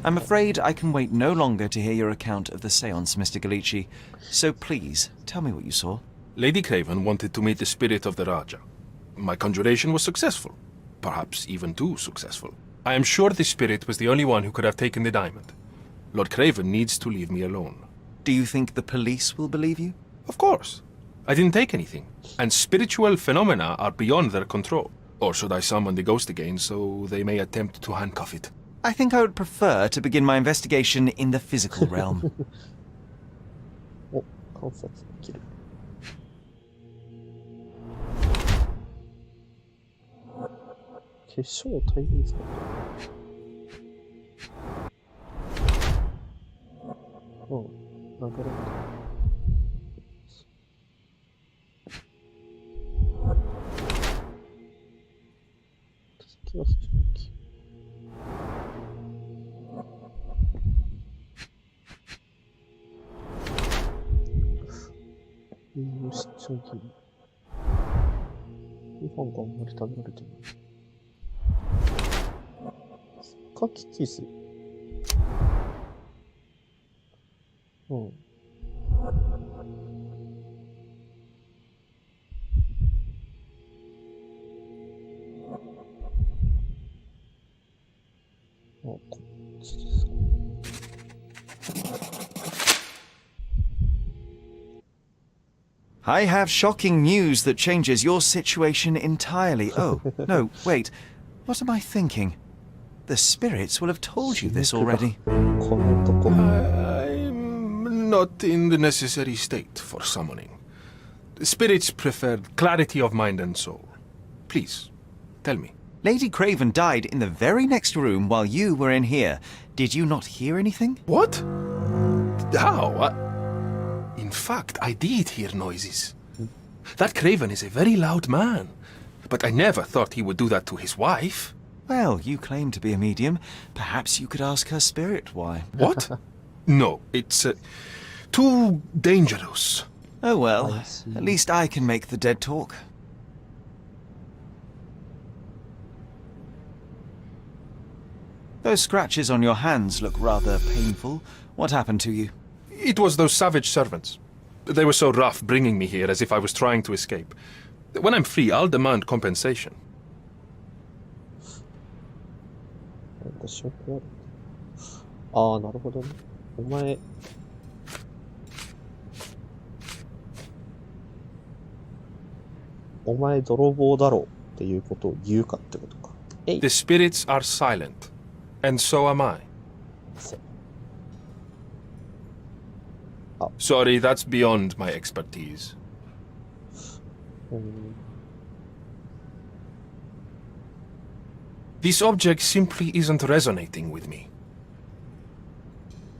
I'm afraid I can wait no longer to hear your account of the seance, Mr. Galici. So please, tell me what you saw. Lady Craven wanted to meet the spirit of the Raja. My conjuration was successful. Perhaps even too successful. I am sure the spirit was the only one who could have taken the diamond. Lord Craven needs to leave me alone. Do you think the police will believe you? Of course. I didn't take anything. And spiritual phenomena are beyond their control. Or should I summon the ghost again so they may attempt to handcuff it? I think I would prefer to begin my investigation in the physical realm. お、観察できる。化粧を大変使う。うん、流れた。手先は非常にき。よし、ちょいご飯があんまり食べられてない。カキキス。うん。あ、こっちですか。I have shocking news that changes your situation entirely. Oh, no, wait. What am I thinking? The spirits will have told you this already. I'm not in the necessary state for summoning. The spirits preferred clarity of mind and soul. Please, tell me. Lady Craven died in the very next room while you were in here. Did you not hear anything? What? How? In fact, I did hear noises. That Craven is a very loud man. But I never thought he would do that to his wife. Well, you claim to be a medium. Perhaps you could ask her spirit why. What? No, it's too dangerous. Oh well, at least I can make the dead talk. Those scratches on your hands look rather painful. What happened to you? It was those savage servants. They were so rough bringing me here as if I was trying to escape. When I'm free, I'll demand compensation. なんか証拠ある。ああ、なるほどね。お前泥棒だろうっていうことを言うかってことか。The spirits are silent, and so am I. Sorry, that's beyond my expertise. This object simply isn't resonating with me.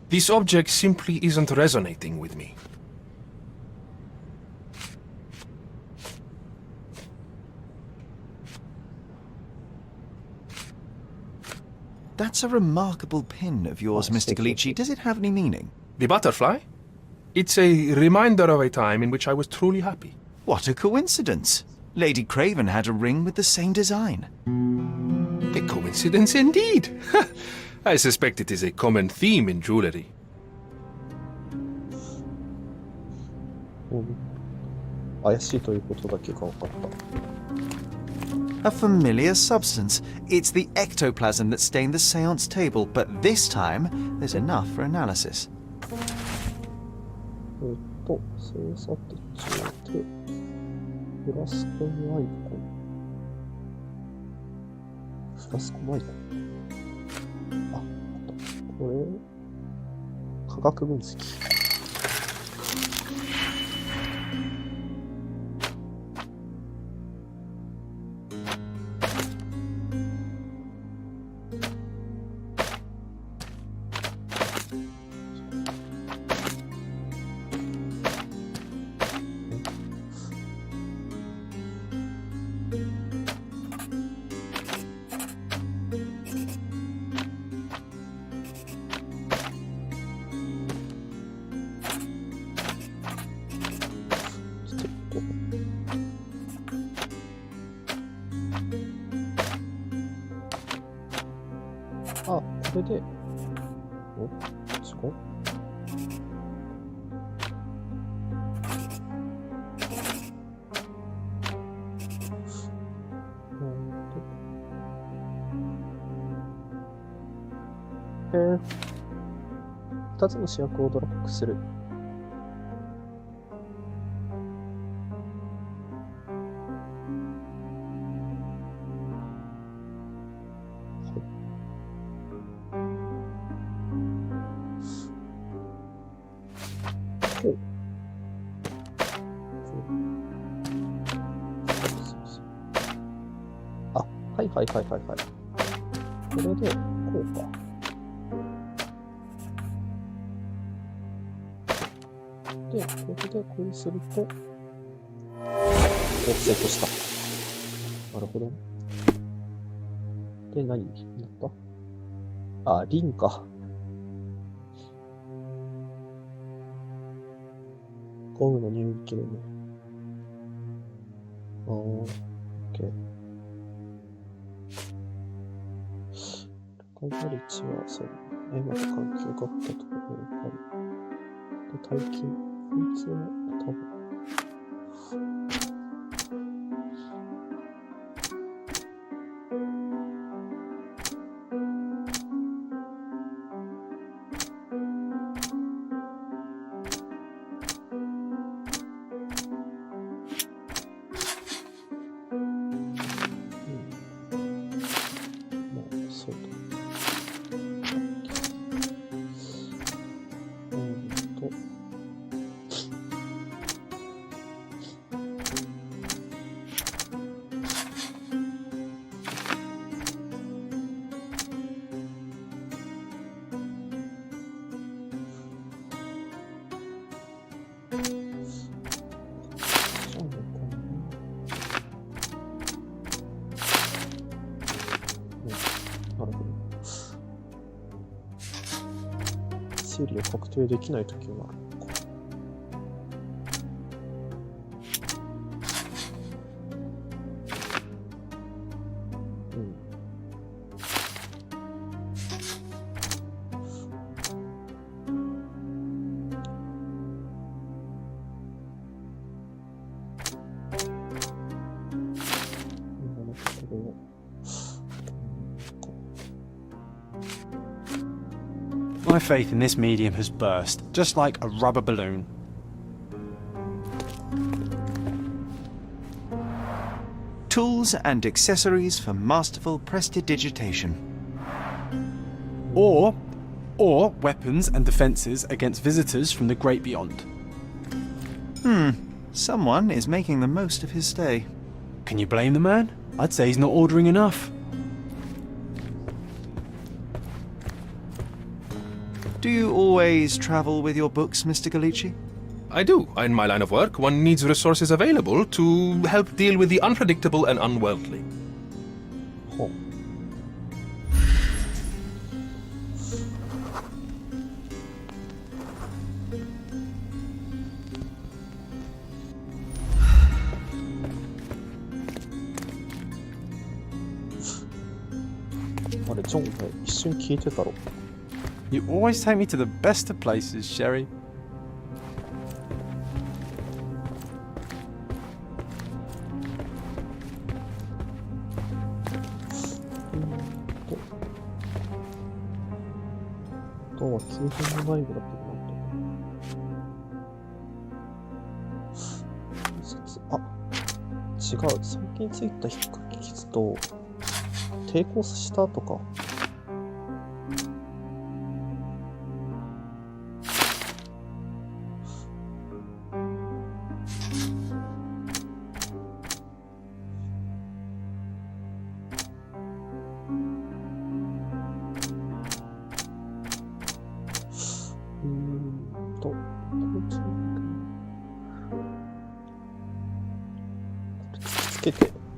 This object simply isn't resonating with me. That's a remarkable pin of yours, Mr. Galici. Does it have any meaning? The butterfly? It's a reminder of a time in which I was truly happy. What a coincidence. Lady Craven had a ring with the same design. A coincidence indeed. I suspect it is a common theme in jewelry. 怪しいということだけが分かった。A familiar substance. It's the ectoplasm that stained the seance table, but this time, there's enough for analysis. 精査手帳で、フラスコマイコン。フラスコマイコン。あ、これ、化学分析。あ、これで、違う？2つの主役をドラッグする。あ、はいはいはいはいはい。これで、こうか。で、これでこうすると、オフセットした。なるほど。で、何になった？あ、リンか。ゴムの入力でね。オッケー。高い値は、そう、エマと関係があったところがある。で、大金、こいつは多分。推理を確定できないときはあるのか。My faith in this medium has burst, just like a rubber balloon. Tools and accessories for masterful prestidigitation. Or or weapons and defences against visitors from the great beyond. Someone is making the most of his stay. Can you blame the man? I'd say he's not ordering enough. Do you always travel with your books, Mr. Galici? I do. In my line of work, one needs resources available to help deal with the unpredictable and unworldly. ほう。あれ、ジョン、一瞬聞いてたろ。You always take me to the best of places, Sherry. あとは急変の内部だったかな。違う。最近ついた引っかき傷と抵抗したとか。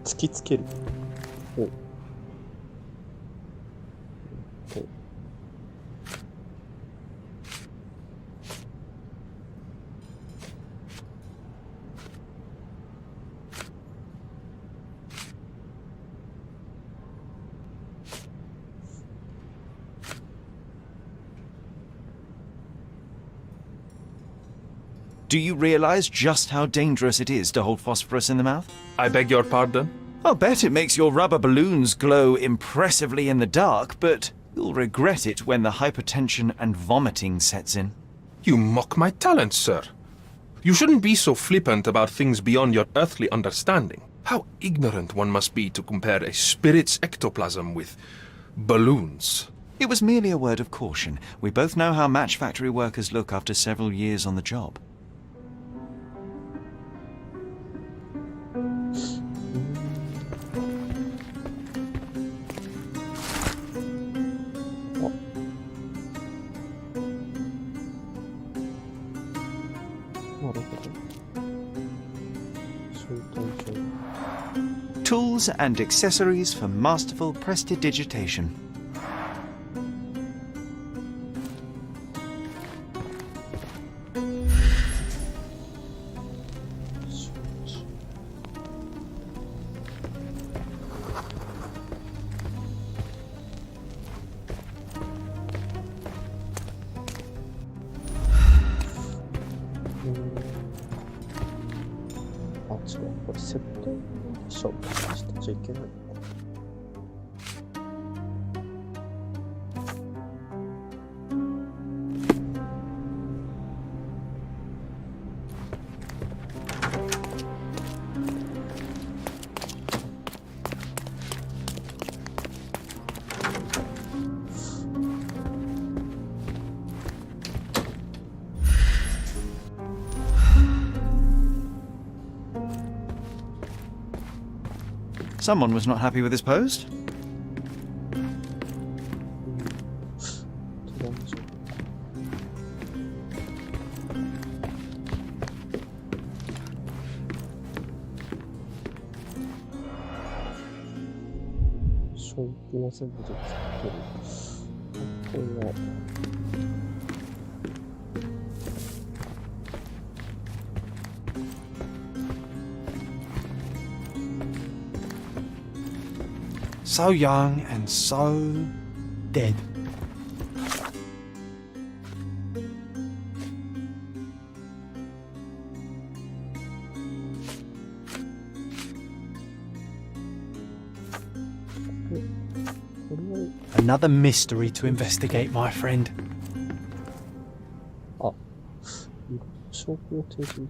突きつける。お。Do you realize just how dangerous it is to hold phosphorus in the mouth? I beg your pardon? I'll bet it makes your rubber balloons glow impressively in the dark, but you'll regret it when the hypertension and vomiting sets in. You mock my talents, sir. You shouldn't be so flippant about things beyond your earthly understanding. How ignorant one must be to compare a spirit's ectoplasm with balloons. It was merely a word of caution. We both know how match factory workers look after several years on the job. Tools and accessories for masterful prestidigitation. Someone was not happy with his post. So young and so dead. Another mystery to investigate, my friend. あ、証拠を提示。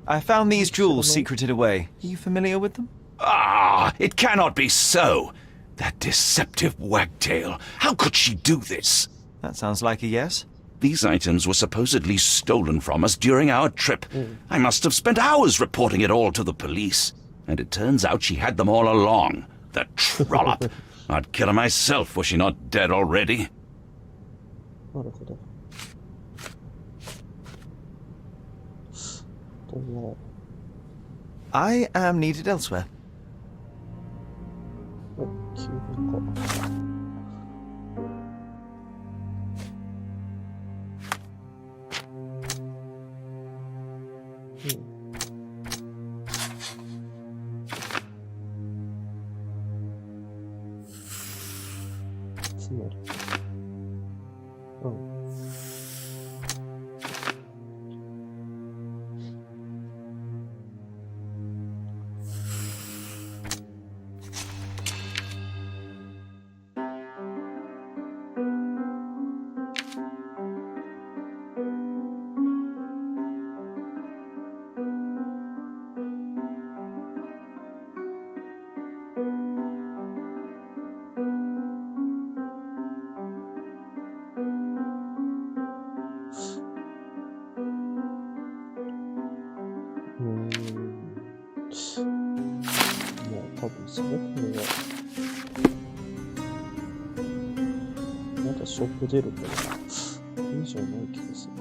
I found these jewels secreted away. Are you familiar with them? Ah, Ah, it cannot be so. That deceptive wagtail. How could she do this? That sounds like a yes. These items were supposedly stolen from us during our trip. I must have spent hours reporting it all to the police. And it turns out she had them all along. The trollop. I'd kill her myself were she not dead already. なるほど。I am needed elsewhere. お、急にか。つまり。うん。多分それこれはまだ証拠出るからこれ以上ない気がする。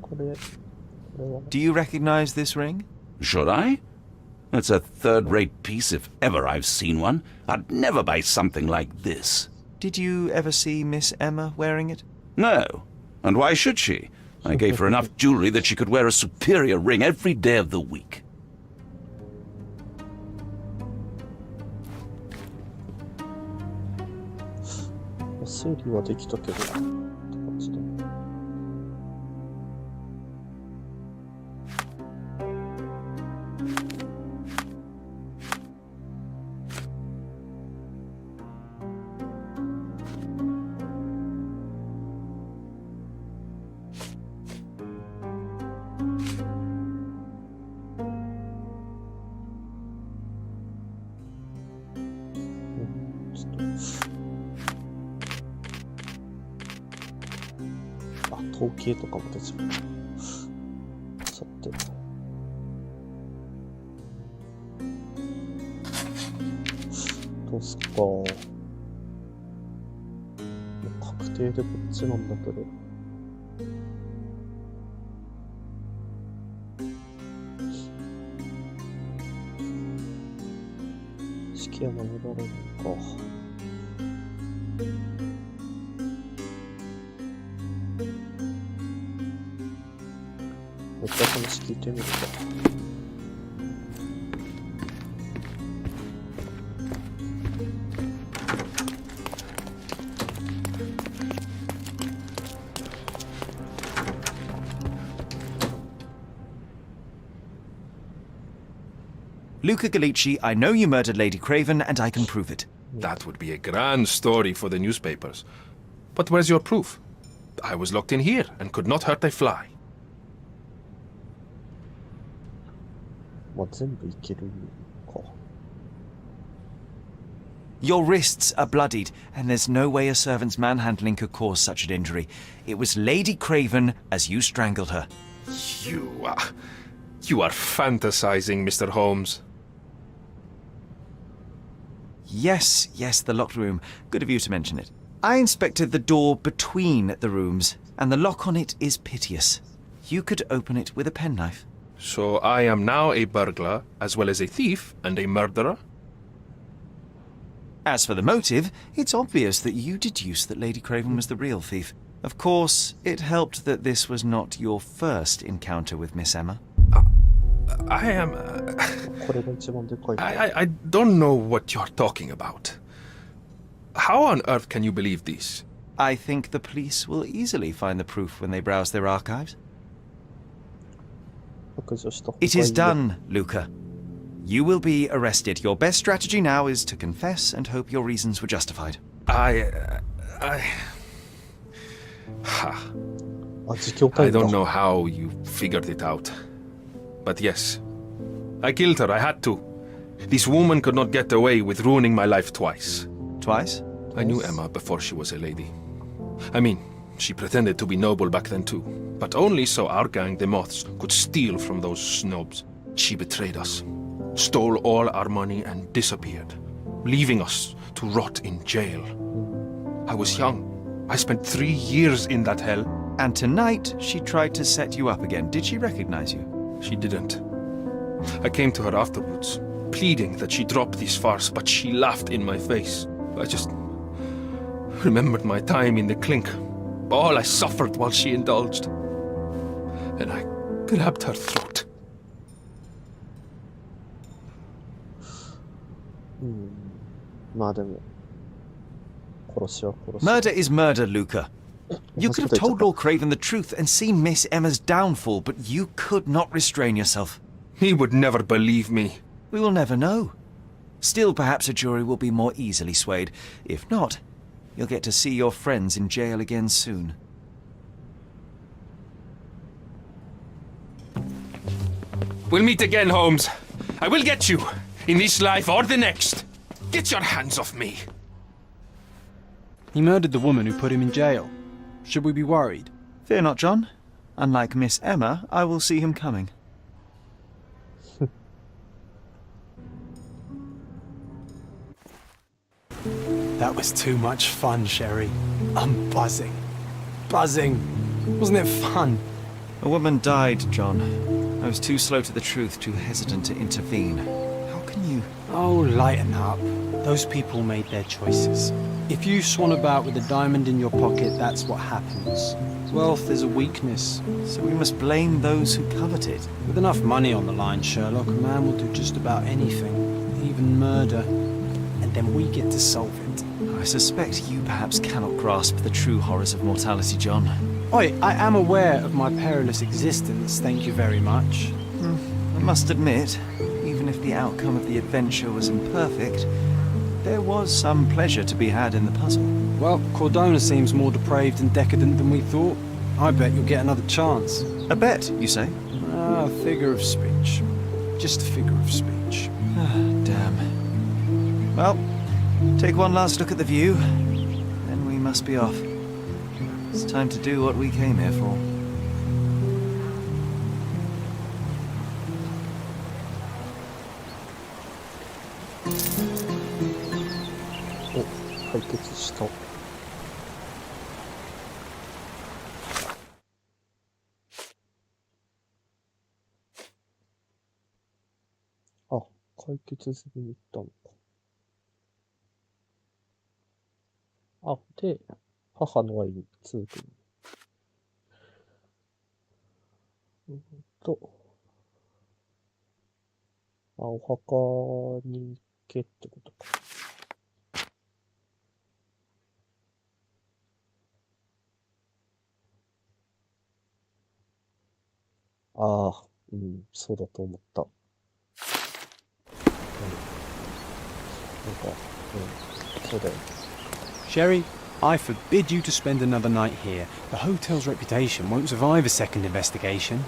これは Do you recognize this ring? Should I? It's a third-rate piece if ever I've seen one. I'd never buy something like this. Did you ever see Miss Emma wearing it? No. And why should she? I gave her enough jewelry that she could wear a superior ring every day of the week. 整理はできたけどって感じだ。統計とかも出ちゃう。さて。どうすっか。もう確定でこっちなんだけど。式は守られるのか。もう一回話聞いてみるか。Luca Gallici, I know you murdered Lady Craven, and I can prove it. That would be a grand story for the newspapers. But where's your proof? I was locked in here and could not hurt a fly. まあ全部いけるか。Your wrists are bloodied, and there's no way a servant's manhandling could cause such an injury. It was Lady Craven as you strangled her. You are fantasizing, Mr. Holmes. Yes, the locked room. Good of you to mention it. I inspected the door between the rooms, and the lock on it is piteous. You could open it with a penknife. So I am now a burglar, as well as a thief and a murderer? As for the motive, it's obvious that you deduced that Lady Craven was the real thief. Of course, it helped that this was not your first encounter with Miss Emma. I am... これが一番でかい。I don't know what you're talking about. How on earth can you believe this? I think the police will easily find the proof when they browse their archives. It is done, Luca. You will be arrested. Your best strategy now is to confess and hope your reasons were justified. I don't know how you figured it out. But yes, I killed her. I had to. This woman could not get away with ruining my life twice. Twice? I knew Emma before she was a lady. I mean, she pretended to be noble back then too. But only so our gang, the Moths, could steal from those snobs. She betrayed us, stole all our money and disappeared, leaving us to rot in jail. I was young. I spent 3 years in that hell. And tonight, she tried to set you up again. Did she recognize you? She didn't. I came to her afterwards, pleading that she drop this farce, but she laughed in my face. I just remembered my time in the clink, all I suffered while she indulged. And I grabbed her throat. Murder is murder, Luca. You could have told Lord Craven the truth and seen Miss Emma's downfall, but you could not restrain yourself. He would never believe me. We will never know. Still, perhaps a jury will be more easily swayed. If not, you'll get to see your friends in jail again soon. We'll meet again, Holmes. I will get you, in this life or the next. Get your hands off me. He murdered the woman who put him in jail. Should we be worried? Fear not, John. Unlike Miss Emma, I will see him coming. That was too much fun, Sherry. I'm buzzing. Buzzing. Wasn't it fun? A woman died, John. I was too slow to the truth, too hesitant to intervene. How can you... Oh, lighten up. Those people made their choices. If you swan about with a diamond in your pocket, that's what happens. Wealth is a weakness. So we must blame those who covet it. With enough money on the line, Sherlock, a man will do just about anything. Even murder. And then we get to solve it. I suspect you perhaps cannot grasp the true horrors of mortality, John. Oi, I am aware of my perilous existence, thank you very much. I must admit, even if the outcome of the adventure was imperfect, there was some pleasure to be had in the puzzle. Well, Cordona seems more depraved and decadent than we thought. I bet you'll get another chance. A bet, you say? A figure of speech. Just a figure of speech. Damn. Well, take one last look at the view, then we must be off. It's time to do what we came here for. Oh, 解決済みに行ったのか。あ、で、母の愛に続く。お墓に行けってことか。ああ、そうだと思った。そうだよ。Sherry, I forbid you to spend another night here. The hotel's reputation won't survive a second investigation.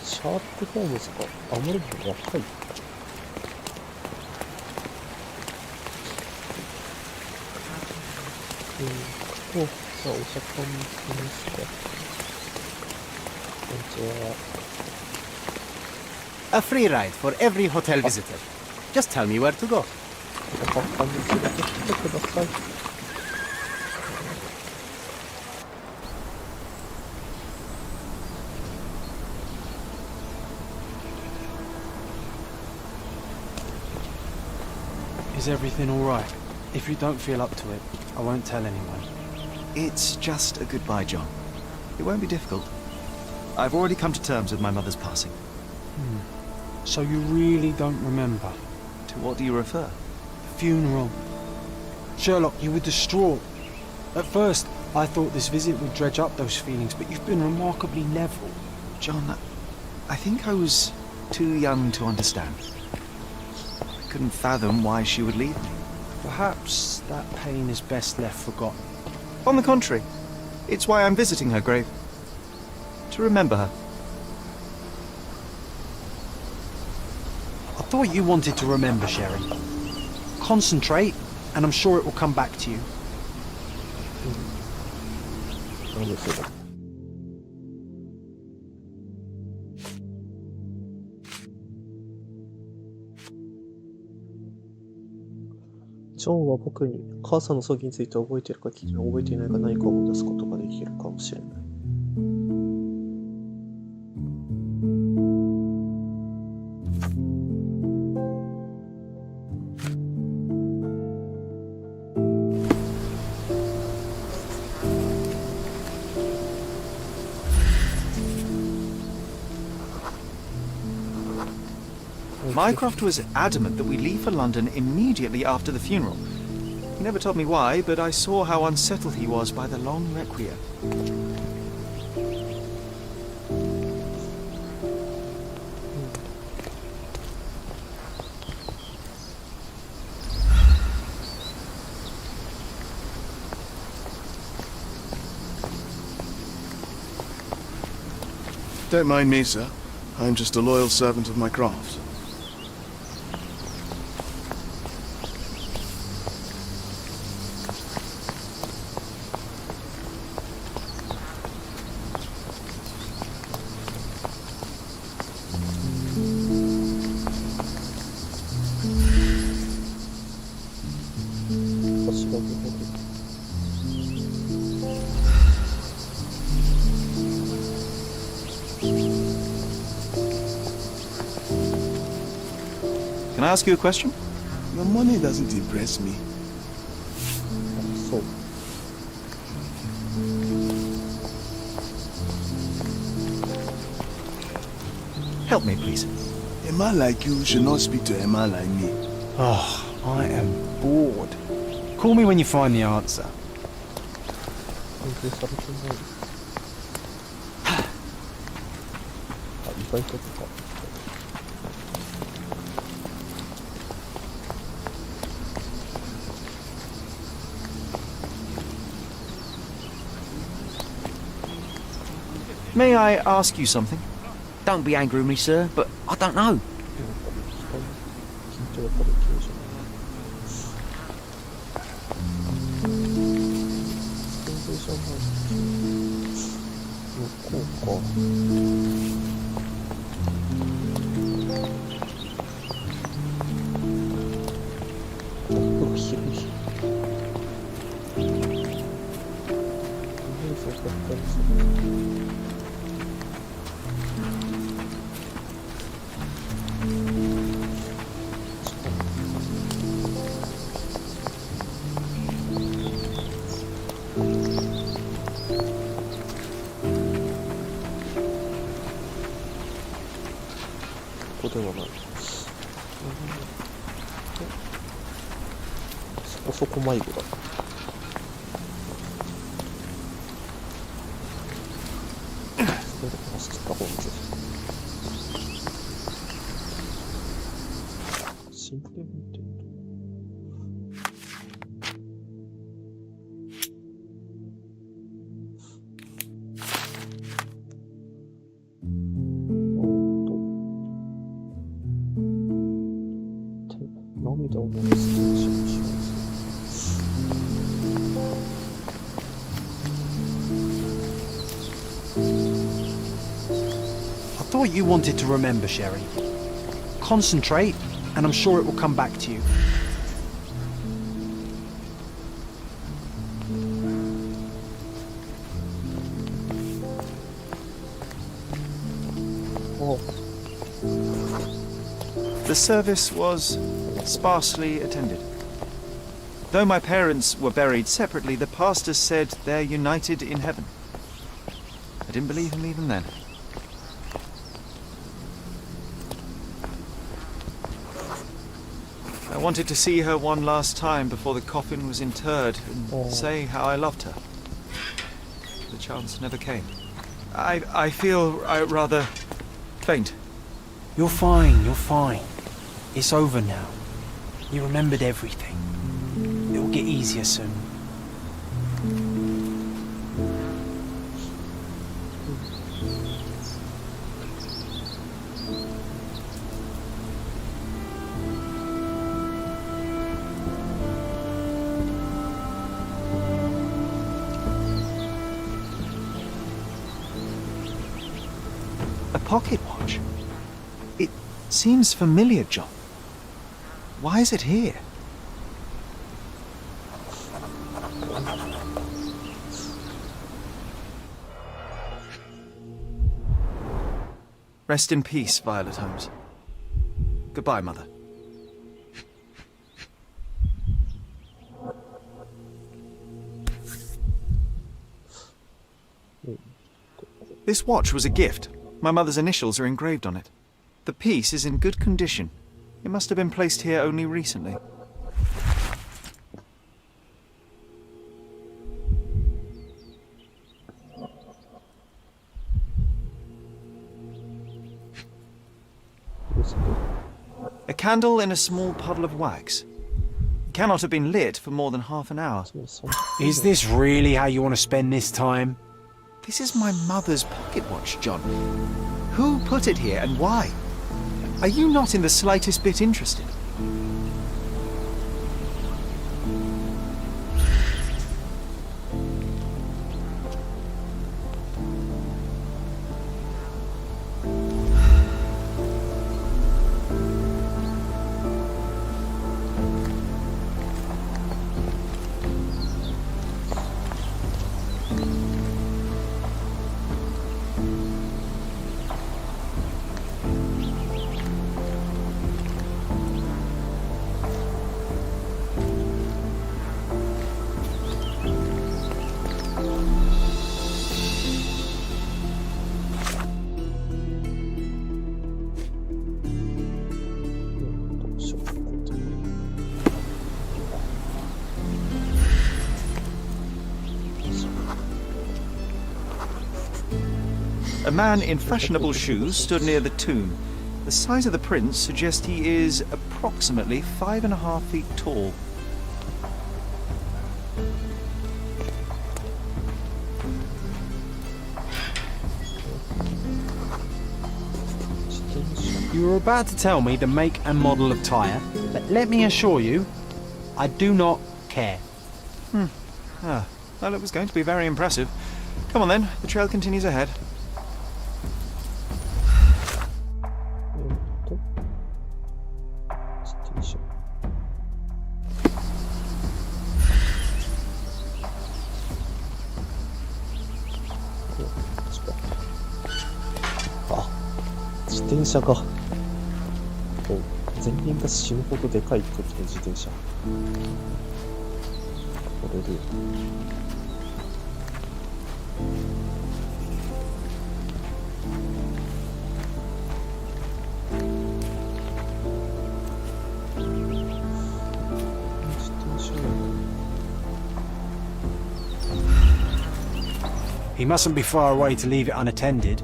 シャーロック・ホームズか。あまりにも若い。じゃあお魚に行きますか。こんにちは。A free ride for every hotel visitor. Just tell me where to go. お墓に連れてきてください。Is everything all right? If you don't feel up to it, I won't tell anyone. It's just a goodbye, John. It won't be difficult. I've already come to terms with my mother's passing. So you really don't remember? To what do you refer? The funeral. Sherlock, you were distraught. At first, I thought this visit would dredge up those feelings, but you've been remarkably level. John, I think I was too young to understand. I couldn't fathom why she would leave me. Perhaps that pain is best left forgotten. On the contrary, it's why I'm visiting her grave. To remember her. I thought you wanted to remember, Sherry. Concentrate, and I'm sure it will come back to you. なるほど。ジョンは僕に母さんの葬儀について覚えているか聞いて覚えていないか何かを思い出すことができるかもしれない。Mycroft was adamant that we leave for London immediately after the funeral. He never told me why, but I saw how unsettled he was by the long requiem. Don't mind me, sir. I'm just a loyal servant of my craft. Can I ask you a question? Your money doesn't impress me. そう。Help me, please. A man like you should not speak to a man like me. Oh, I am bored. Call me when you find the answer. 関係されてない。あ、意外とか。May I ask you something? Don't be angry with me, sir, but I don't know. 緊張ができるじゃない。ステーション向こうか。お、広い。イメージを買ったりする。ここではない。そこそこ迷子だ。走ったホームズ。シンプルに見てると。涙を流す電車にします。I thought you wanted to remember, Sherry. Concentrate, and I'm sure it will come back to you. Oh. The service was sparsely attended. Though my parents were buried separately, the pastor said they're united in heaven. I didn't believe him even then. I wanted to see her one last time before the coffin was interred and say how I loved her. The chance never came. I feel rather faint. You're fine, you're fine. It's over now. You remembered everything. It'll get easier soon. A pocket watch? It seems familiar, John. Why is it here? Rest in peace, Violet Holmes. Goodbye, Mother. This watch was a gift. My mother's initials are engraved on it. The piece is in good condition. It must have been placed here only recently. A candle in a small puddle of wax. It cannot have been lit for more than half an hour. Is this really how you want to spend this time? This is my mother's pocket watch, John. Who put it here and why? Are you not in the slightest bit interested? A man in fashionable shoes stood near the tomb. The size of the prints suggest he is approximately 5.5 feet tall. You were about to tell me the make and model of tyre, but let me assure you, I do not care. Well, it was going to be very impressive. Come on then, the trail continues ahead. Ah, 自転車が前輪が死ぬほどでかい時の自転車。乗れる。He mustn't be far away to leave it unattended.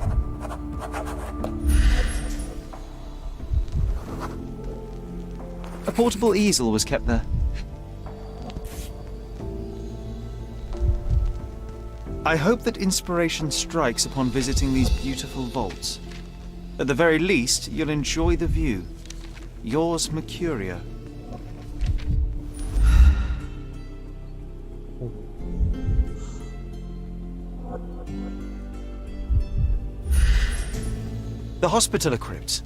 A portable easel was kept there. I hope that inspiration strikes upon visiting these beautiful vaults. At the very least, you'll enjoy the view. Yours, Mercurio. The Hospitaller Crypts.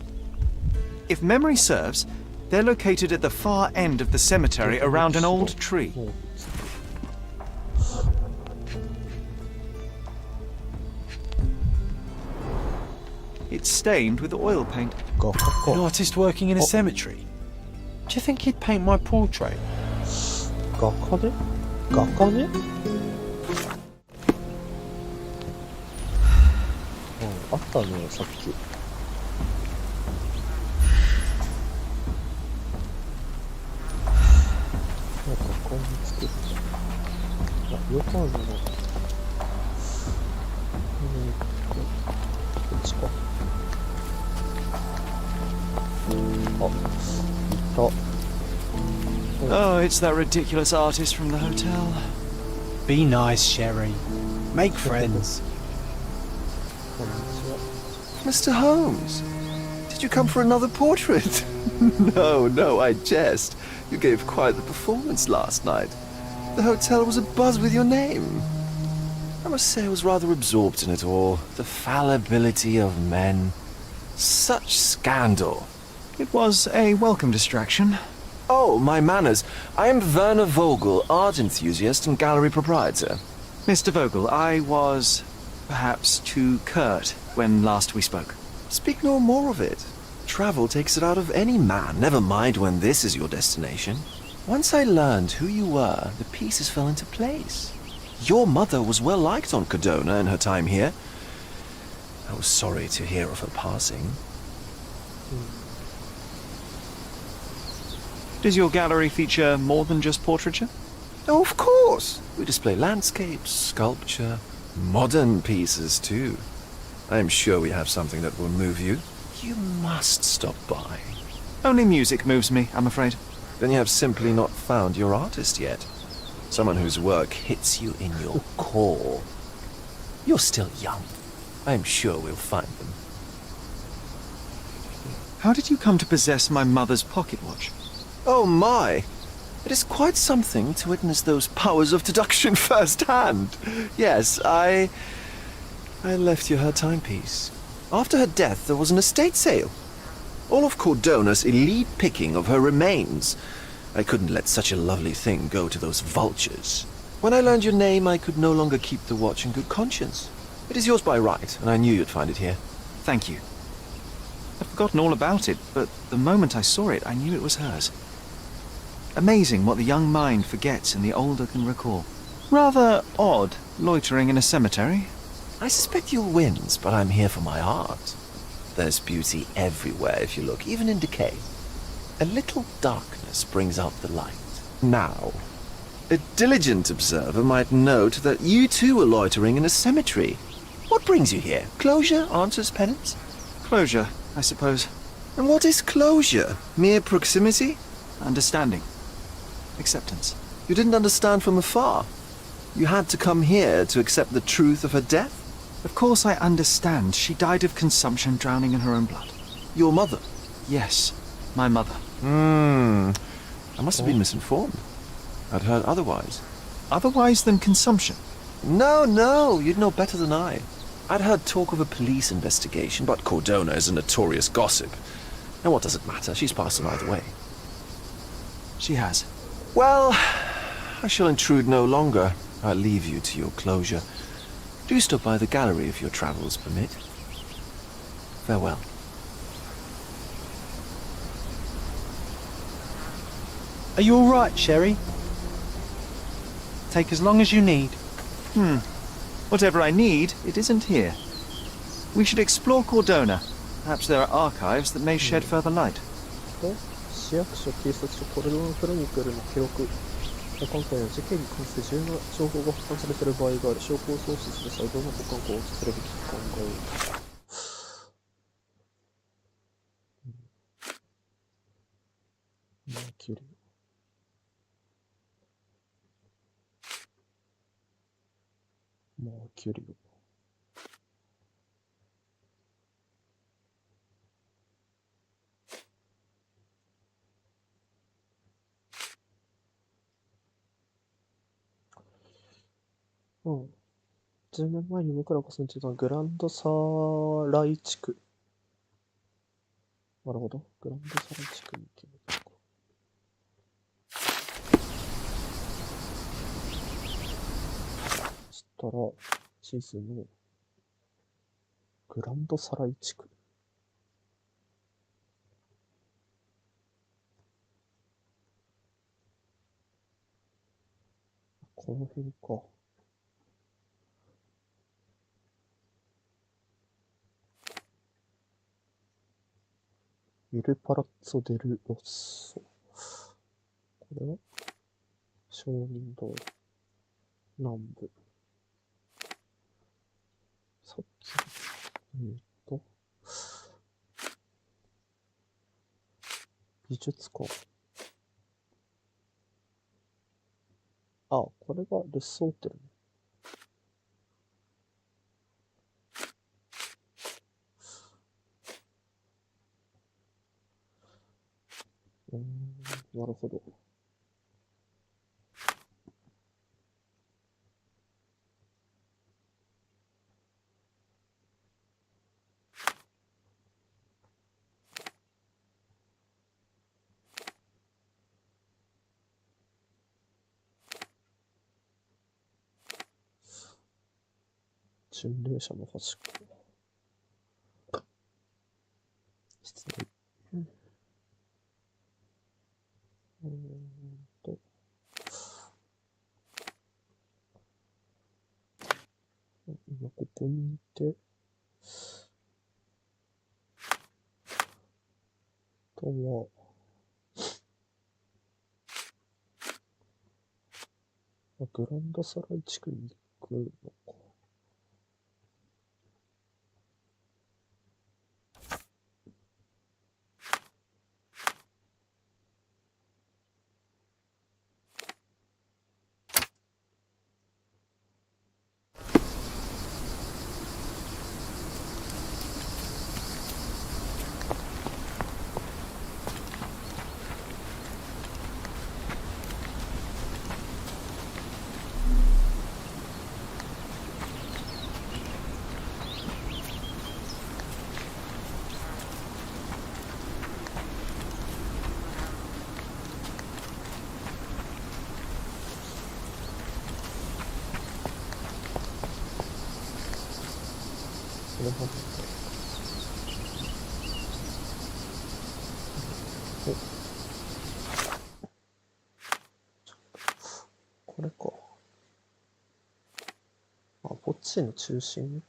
If memory serves, they're located at the far end of the cemetery around an old tree. It's stained with oil paint. An artist working in a cemetery? Do you think he'd paint my portrait? 画家で？画家ね？あったね、さっき。なんかこう見つける。あ、よくあるの。こっちか。Oh, it's that ridiculous artist from the hotel. Be nice, Sherry. Make friends. Mr. Holmes, did you come for another portrait? No, I jest. You gave quite the performance last night. The hotel was abuzz with your name. I must say I was rather absorbed in it all. The fallibility of men. Such scandal. It was a welcome distraction. Oh, my manners. I am Werner Vogel, art enthusiast and gallery proprietor. Mr. Vogel, I was perhaps too curt when last we spoke. Speak no more of it. Travel takes it out of any man, never mind when this is your destination. Once I learned who you were, the pieces fell into place. Your mother was well liked on Cardona in her time here. I was sorry to hear of her passing. Does your gallery feature more than just portraiture? Oh, of course. We display landscapes, sculpture, modern pieces too. I am sure we have something that will move you. You must stop by. Only music moves me, I'm afraid. Then you have simply not found your artist yet. Someone whose work hits you in your core. You're still young. I am sure we'll find them. How did you come to possess my mother's pocket watch? Oh my! It is quite something to witness those powers of deduction firsthand. Yes, I left you her timepiece. After her death, there was an estate sale. All of Cordona's elite picking of her remains. I couldn't let such a lovely thing go to those vultures. When I learned your name, I could no longer keep the watch in good conscience. It is yours by right, and I knew you'd find it here. Thank you. I'd forgotten all about it, but the moment I saw it, I knew it was hers. Amazing what the young mind forgets and the older can recall. Rather odd, loitering in a cemetery. I suspect you'll win, but I'm here for my art. There's beauty everywhere if you look, even in decay. A little darkness brings out the light. Now, a diligent observer might note that you too are loitering in a cemetery. What brings you here? Closure answers penance? Closure, I suppose. And what is closure? Mere proximity? Understanding. Acceptance. You didn't understand from afar. You had to come here to accept the truth of her death? Of course I understand. She died of consumption, drowning in her own blood. Your mother? Yes, my mother. I must have been misinformed. I'd heard otherwise. Otherwise than consumption? No, you'd know better than I. I'd heard talk of a police investigation, but Cordona is a notorious gossip. And what does it matter? She's passed on either way. She has. Well, I shall intrude no longer. I'll leave you to your closure. Do stop by the gallery if your travels permit. Farewell. Are you all right, Sherry? Take as long as you need. Whatever I need, it isn't here. We should explore Cordona. Perhaps there are archives that may shed further light. 市役所、警察署、コルドナクロニクルの記録。今回の事件に関して重要な情報が保管されている場合がある。証拠を創出する際、どの保管庫を移せるべきか考える。キュリオ。まあ、キュリオ。10年前に僕らが住んでいたグランドサライ地区。なるほど。グランドサライ地区に行けばいいのか。そしたら、地図のグランドサライ地区。この辺か。イルパラッツォ・デル・ロッソ。これは商人通り。南部。さっき。美術館。あ、これがルスホテルね。なるほど。巡礼者の端っこ。失礼。今ここにいて、あとは、グランドサライ地区に行くのか。これか。あ、こっちの中心ね。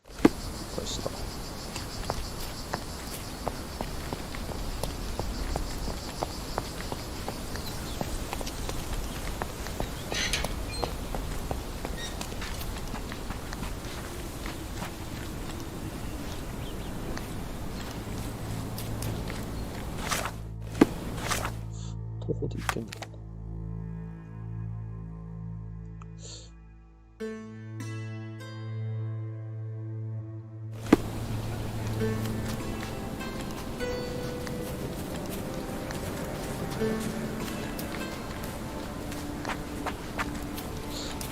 理解した。徒歩で行けんのかな。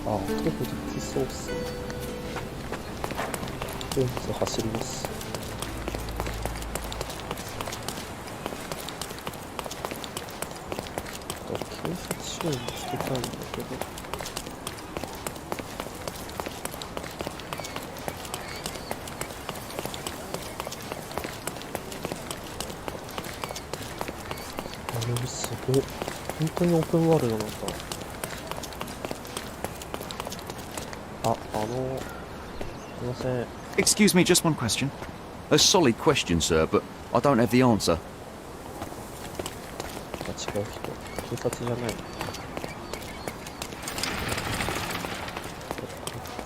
あ、徒歩で行きそうっすね。とりあえず走ります。警察署を見つけたいんだけど。すごい。本当にオープンワールドなんだ。すいません。Excuse me, just one question. A solid question, sir, but I don't have the answer. 違う人。警察じゃない。こ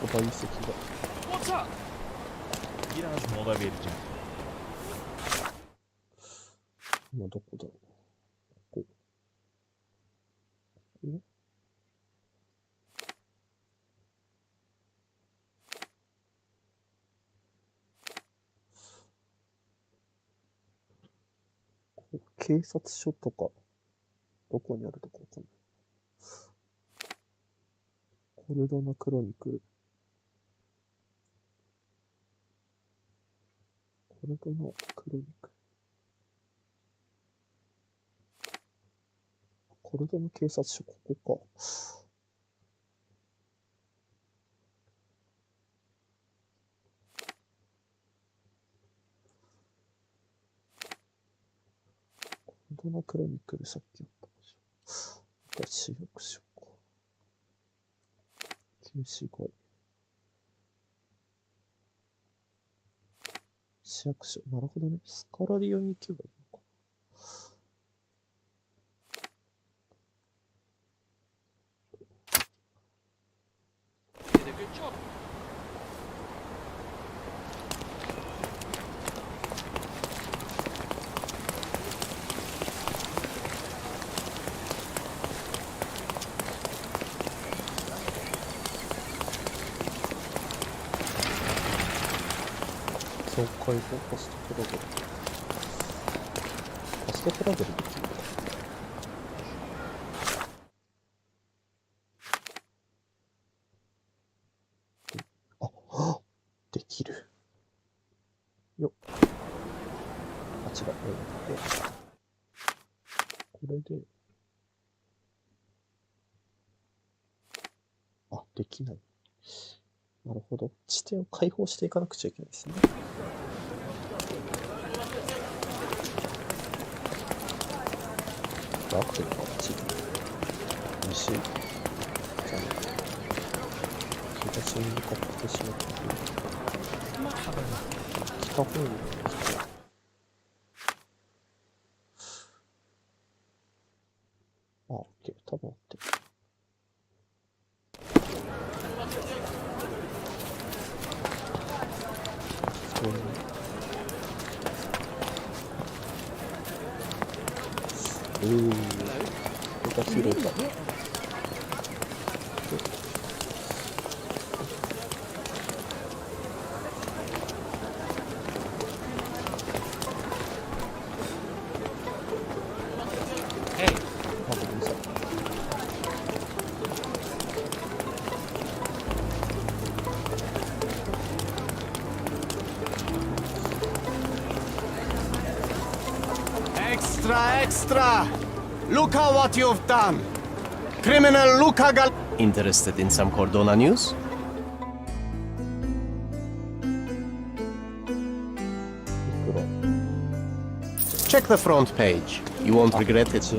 こが遺跡が。今どこだろう。ここ。警察署とか、どこにあるとかわかんない。コルドナクロニクル。コルドナクロニクル。コルドナ警察署、ここか。コルドナクロニクル、さっきあった場所。市役所か。旧市街。市役所。なるほどね。スカラリオに行けばいいのか。境界とファストトラベル。ファストトラベルできるか。あ、できる。よっ。あ、違う。これで。あ、できない。なるほど。地点を開放していかなくちゃいけないですね。合ってるか地図。西。じゃあ、東に向かってしまってくる。北方に来て。あ、オッケー。多分合ってる。これが広いか。Extra! Look at what you've done! Criminal Luca Gal... Interested in some Cordona news? Check the front page. You won't regret it.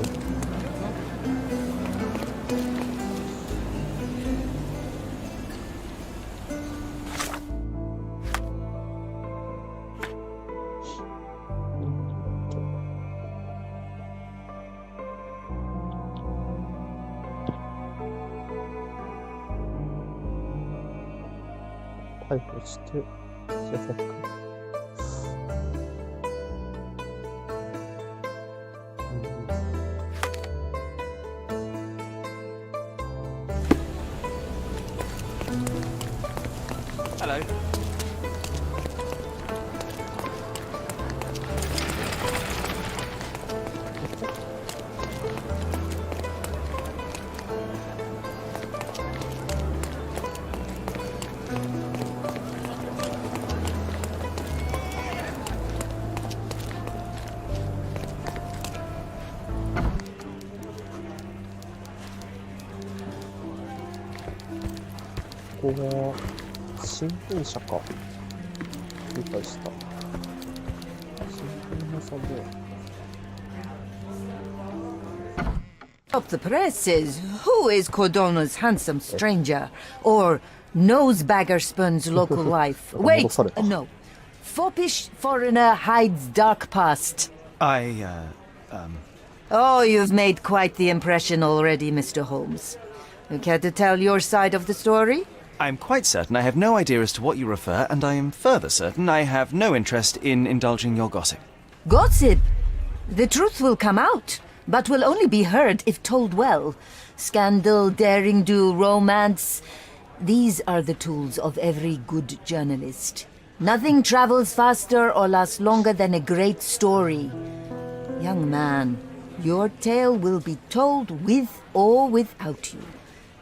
Hi, そして、制作。Hello.ここは新聞社か。理解した。新聞屋さんで。Of the press says, who is Cordona's handsome stranger? Or nosebagger spurns local life? Wait, no. Foppish foreigner hides dark past. Oh, you've made quite the impression already, Mr. Holmes. You care to tell your side of the story? I'm quite certain I have no idea as to what you refer, and I am further certain I have no interest in indulging your gossip. Gossip? The truth will come out, but will only be heard if told well. Scandal, daring-do, romance. These are the tools of every good journalist. Nothing travels faster or lasts longer than a great story. Young man, your tale will be told with or without you.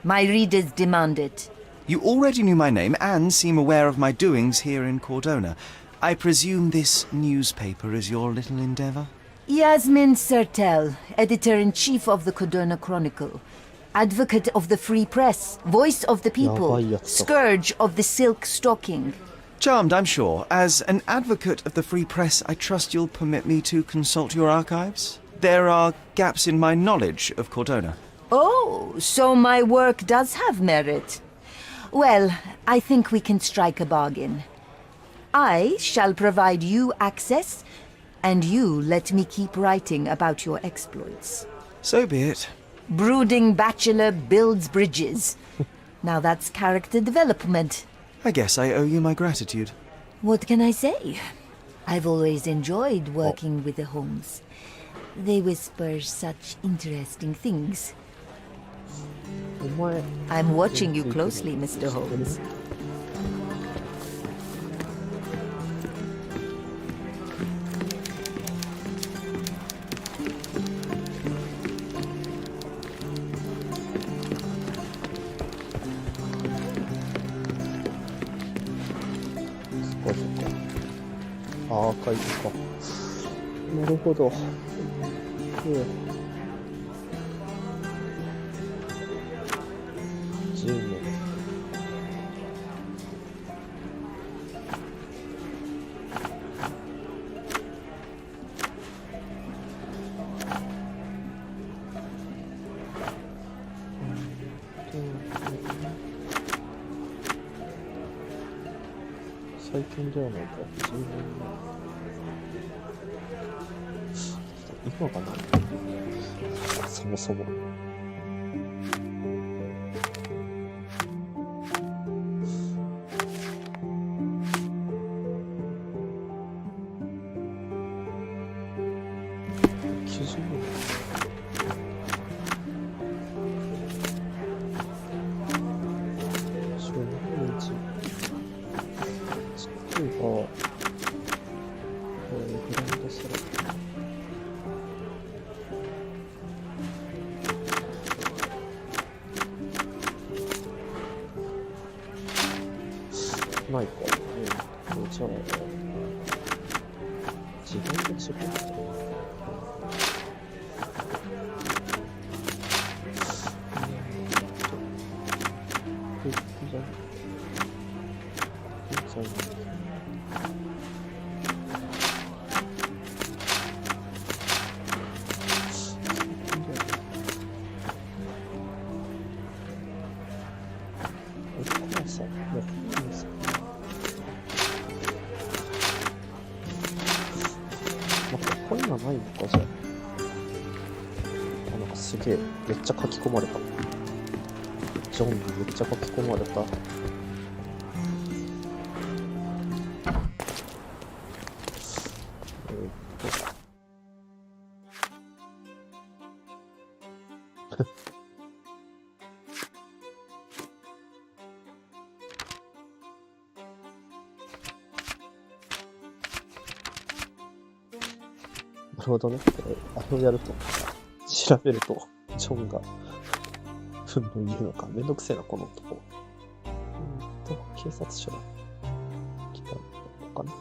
My readers demand it. You already knew my name and seem aware of my doings here in Cordona. I presume this newspaper is your little endeavor? Yasmin Sertel, editor-in-chief of the Cordona Chronicle. Advocate of the free press, voice of the people, scourge of the silk stocking. Charmed, I'm sure. As an advocate of the free press, I trust you'll permit me to consult your archives? There are gaps in my knowledge of Cordona. Oh, so my work does have merit. Well, I think we can strike a bargain. I shall provide you access, and you let me keep writing about your exploits. So be it. Brooding bachelor builds bridges. Now that's character development. I guess I owe you my gratitude. What can I say? I've always enjoyed working with the Holmes. They whisper such interesting things. I'm watching you closely, Mr. Holmes. アーカイブか。なるほど。10年。最近ではないか、10年前。今が何？そもそも。90年。少年日。例えば、グランドセラー。ないか。じゃあ、自分で違う。こういうのはないのか、じゃあ。なんかすげえ、めっちゃ書き込まれた。ジョンにめっちゃ書き込まれた。なるほどね。あれをやると、調べると、ジョンが、ふんの言うのか。めんどくせえな、この男。警察署だ。来たのかな。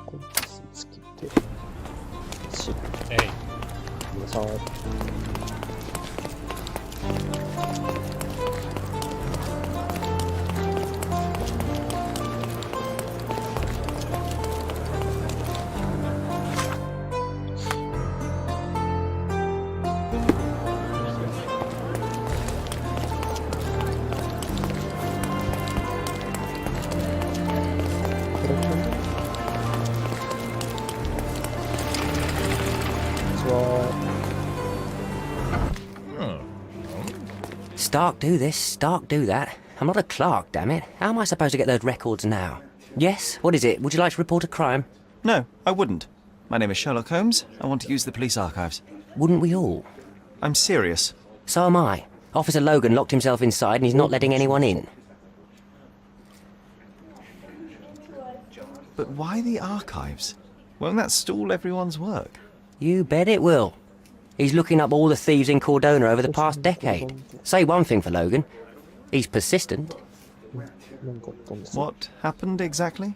このスーツ着て、白。ごめんなさい。Stark do this, Stark do that. I'm not a clerk, damn it. How am I supposed to get those records now? Yes, what is it? Would you like to report a crime? No, I wouldn't. My name is Sherlock Holmes. I want to use the police archives. Wouldn't we all? I'm serious. So am I. Officer Logan locked himself inside and he's not letting anyone in. But why the archives? Won't that stall everyone's work? You bet it will. He's looking up all the thieves in Cordona over the past decade. Say one thing for Logan. He's persistent. What happened exactly?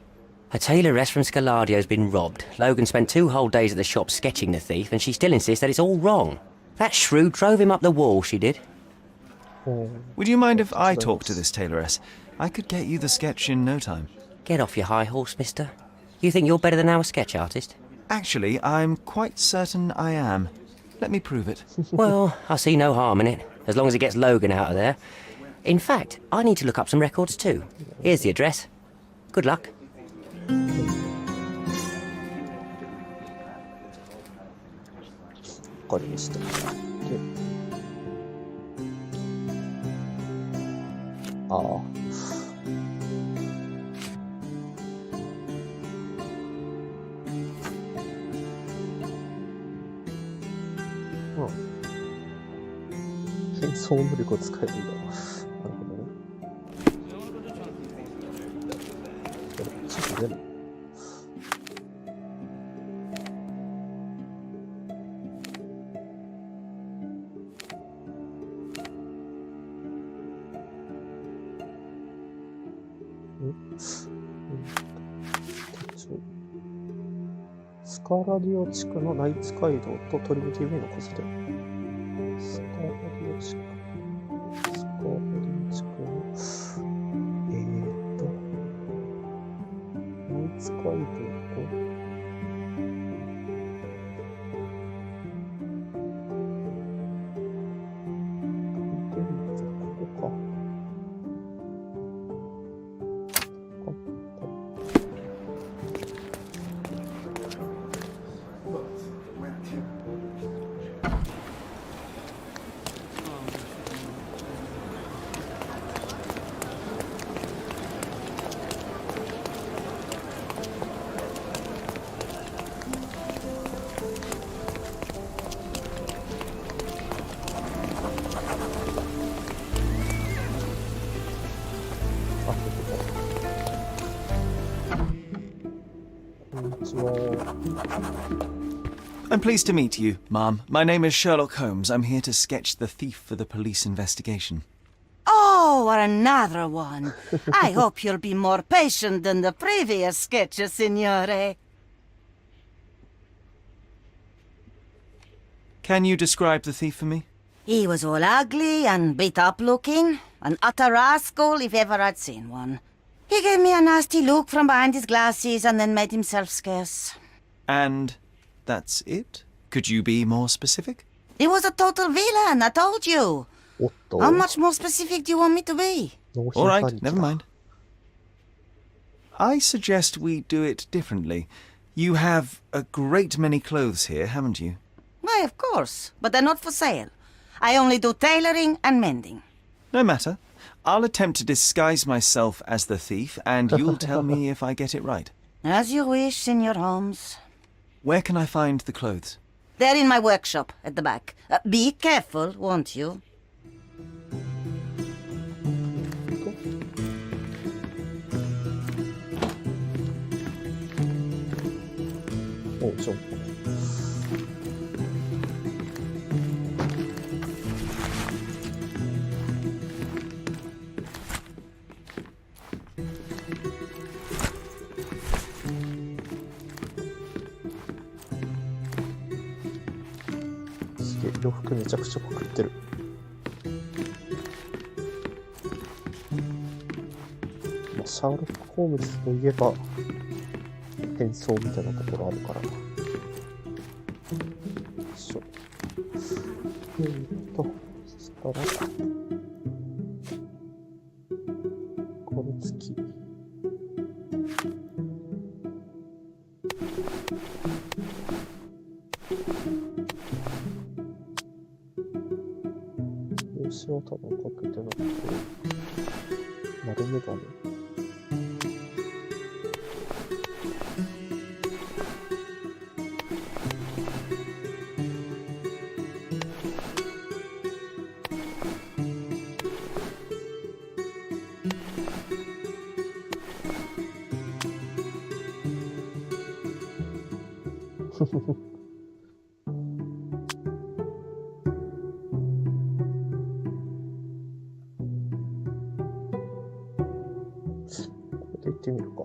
A tailoress from Scaladio's been robbed. Logan spent 2 whole days at the shop sketching the thief, and she still insists that it's all wrong. That shrew drove him up the wall, she did. Would you mind if I talk to this tailoress? I could get you the sketch in no time. Get off your high horse, mister. You think you're better than our sketch artist? Actually, I'm quite certain I am. Let me prove it. Well, I see no harm in it, as long as it gets Logan out of there. In fact, I need to look up some records too. Here's the address. Good luck. Oh. 変装能力を使えるんだ。なるほどね。ちょっと出る。カーラディオ地区のナイツ街道とトリニティウェイの交差点。スカーラディオ地区。スカーラディオ地区の、ナイツ街道と、I'm pleased to meet you, ma'am. My name is Sherlock Holmes. I'm here to sketch the thief for the police investigation. Oh, another one. I hope you'll be more patient than the previous sketches, signore. Can you describe the thief for me? He was all ugly and beat-up looking. An utter rascal if ever I'd seen one. He gave me a nasty look from behind his glasses and then made himself scarce. And that's it? Could you be more specific? He was a total villain, I told you. How much more specific do you want me to be? All right, never mind. I suggest we do it differently. You have a great many clothes here, haven't you? Why, of course, but they're not for sale. I only do tailoring and mending. No matter. I'll attempt to disguise myself as the thief, and you'll tell me if I get it right. As you wish, Signor Holmes. Where can I find the clothes? They're in my workshop at the back. Be careful, won't you? Oh, so.すげえ、洋服めちゃくちゃパクってる。まあ、シャーロック・ホームズといえば変装みたいなところあるからな。よいしょ。そしたらこれ付き。帽子は多分かけてなくて丸眼鏡。これで行ってみるか。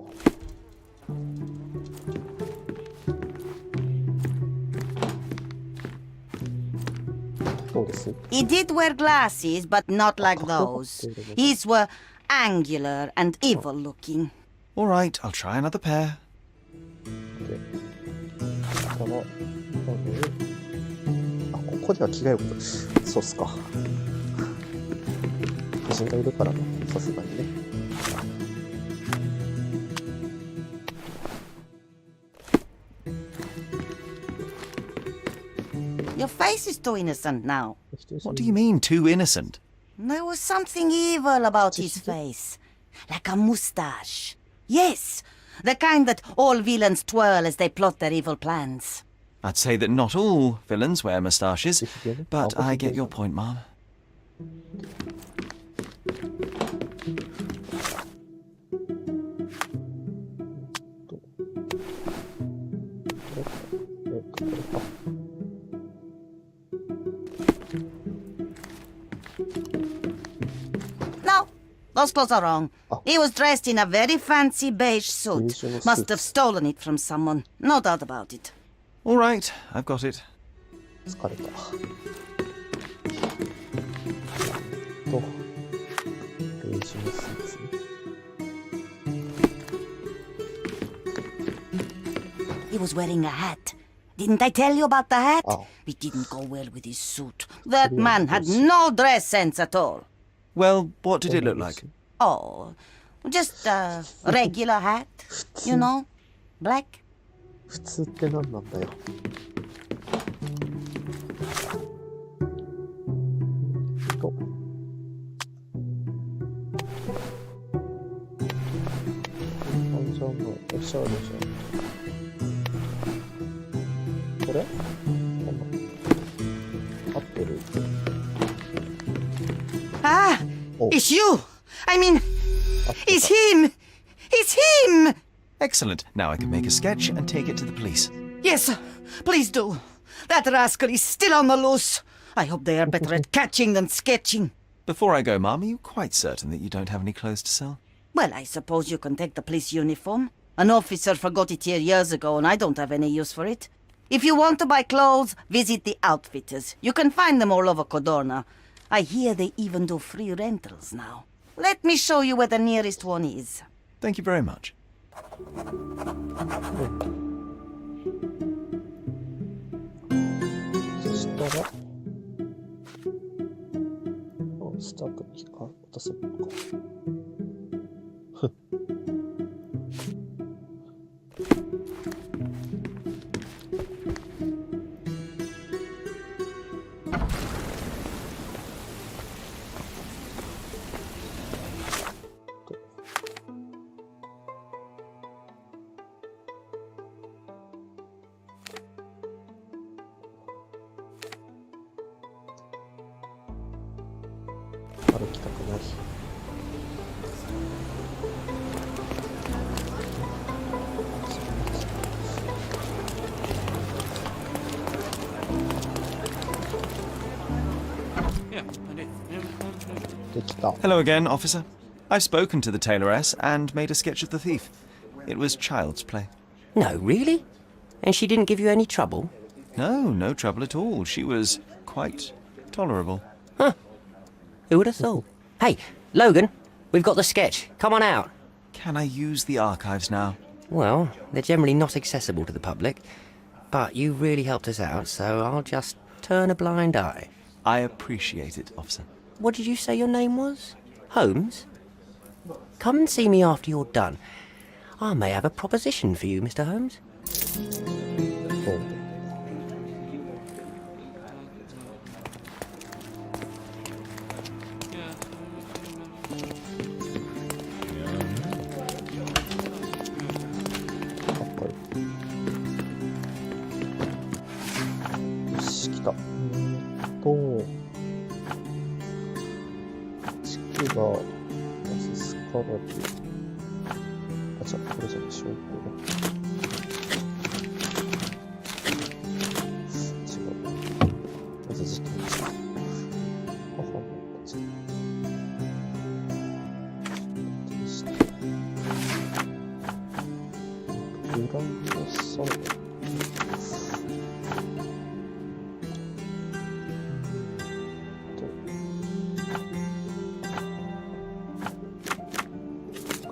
どうです？ He did wear glasses, but not like those. His were angular and evil-looking. All right, I'll try another pair. ここでは着替えること。そうっすか。夫人がいるからね、さすがにね。Your face is too innocent now. What do you mean, too innocent? There was something evil about his face. Like a moustache. Yes, the kind that all villains twirl as they plot their evil plans. I'd say that not all villains wear moustaches, but I get your point, ma'am. No, those clothes are wrong. He was dressed in a very fancy beige suit. Must have stolen it from someone, no doubt about it. All right, I've got it. 疲れた。ベージュのスーツ。He was wearing a hat. Didn't I tell you about the hat? Oh. It didn't go well with his suit. That man had no dress sense at all. Well, what did it look like? Oh, just a regular hat. You know, black. 普通って何なんだよ。じゃあもうおしゃれじゃん。これ？合ってる。Ah, it's you. I mean, it's him. It's him. Excellent. Now I can make a sketch and take it to the police. Yes, please do. That rascal is still on the loose. I hope they are better at catching than sketching. Before I go, Mum, are you quite certain that you don't have any clothes to sell? Well, I suppose you can take the police uniform. An officer forgot it here years ago, and I don't have any use for it. If you want to buy clothes, visit the outfitters. You can find them all over Codorna. I hear they even do free rentals now. Let me show you where the nearest one is. Thank you very much. そしたら、スタートに渡せばいいのか。歩きたくない。できた。 Hello again, officer. I've spoken to the tailoress and made a sketch of the thief. It was child's play. No, really? And she didn't give you any trouble? No, no trouble at all. She was quite tolerable. Huh. Who would have thought? Hey, Logan, we've got the sketch. Come on out. Can I use the archives now? Well, they're generally not accessible to the public, but you really helped us out, so I'll just turn a blind eye. I appreciate it, officer. What did you say your name was? Holmes? Come and see me after you're done. I may have a proposition for you, Mr. Holmes.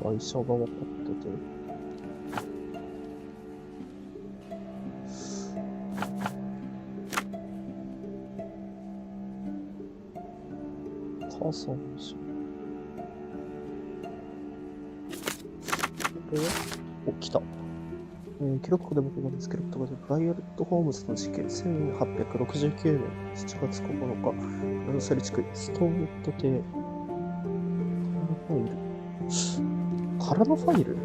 会社が分かってて。母さんのし。これはお、来た。記録で僕が見つけることができるバイオレット・ホームズの事件1869年7月9日ラノセル地区ストーンウッド邸空のファイル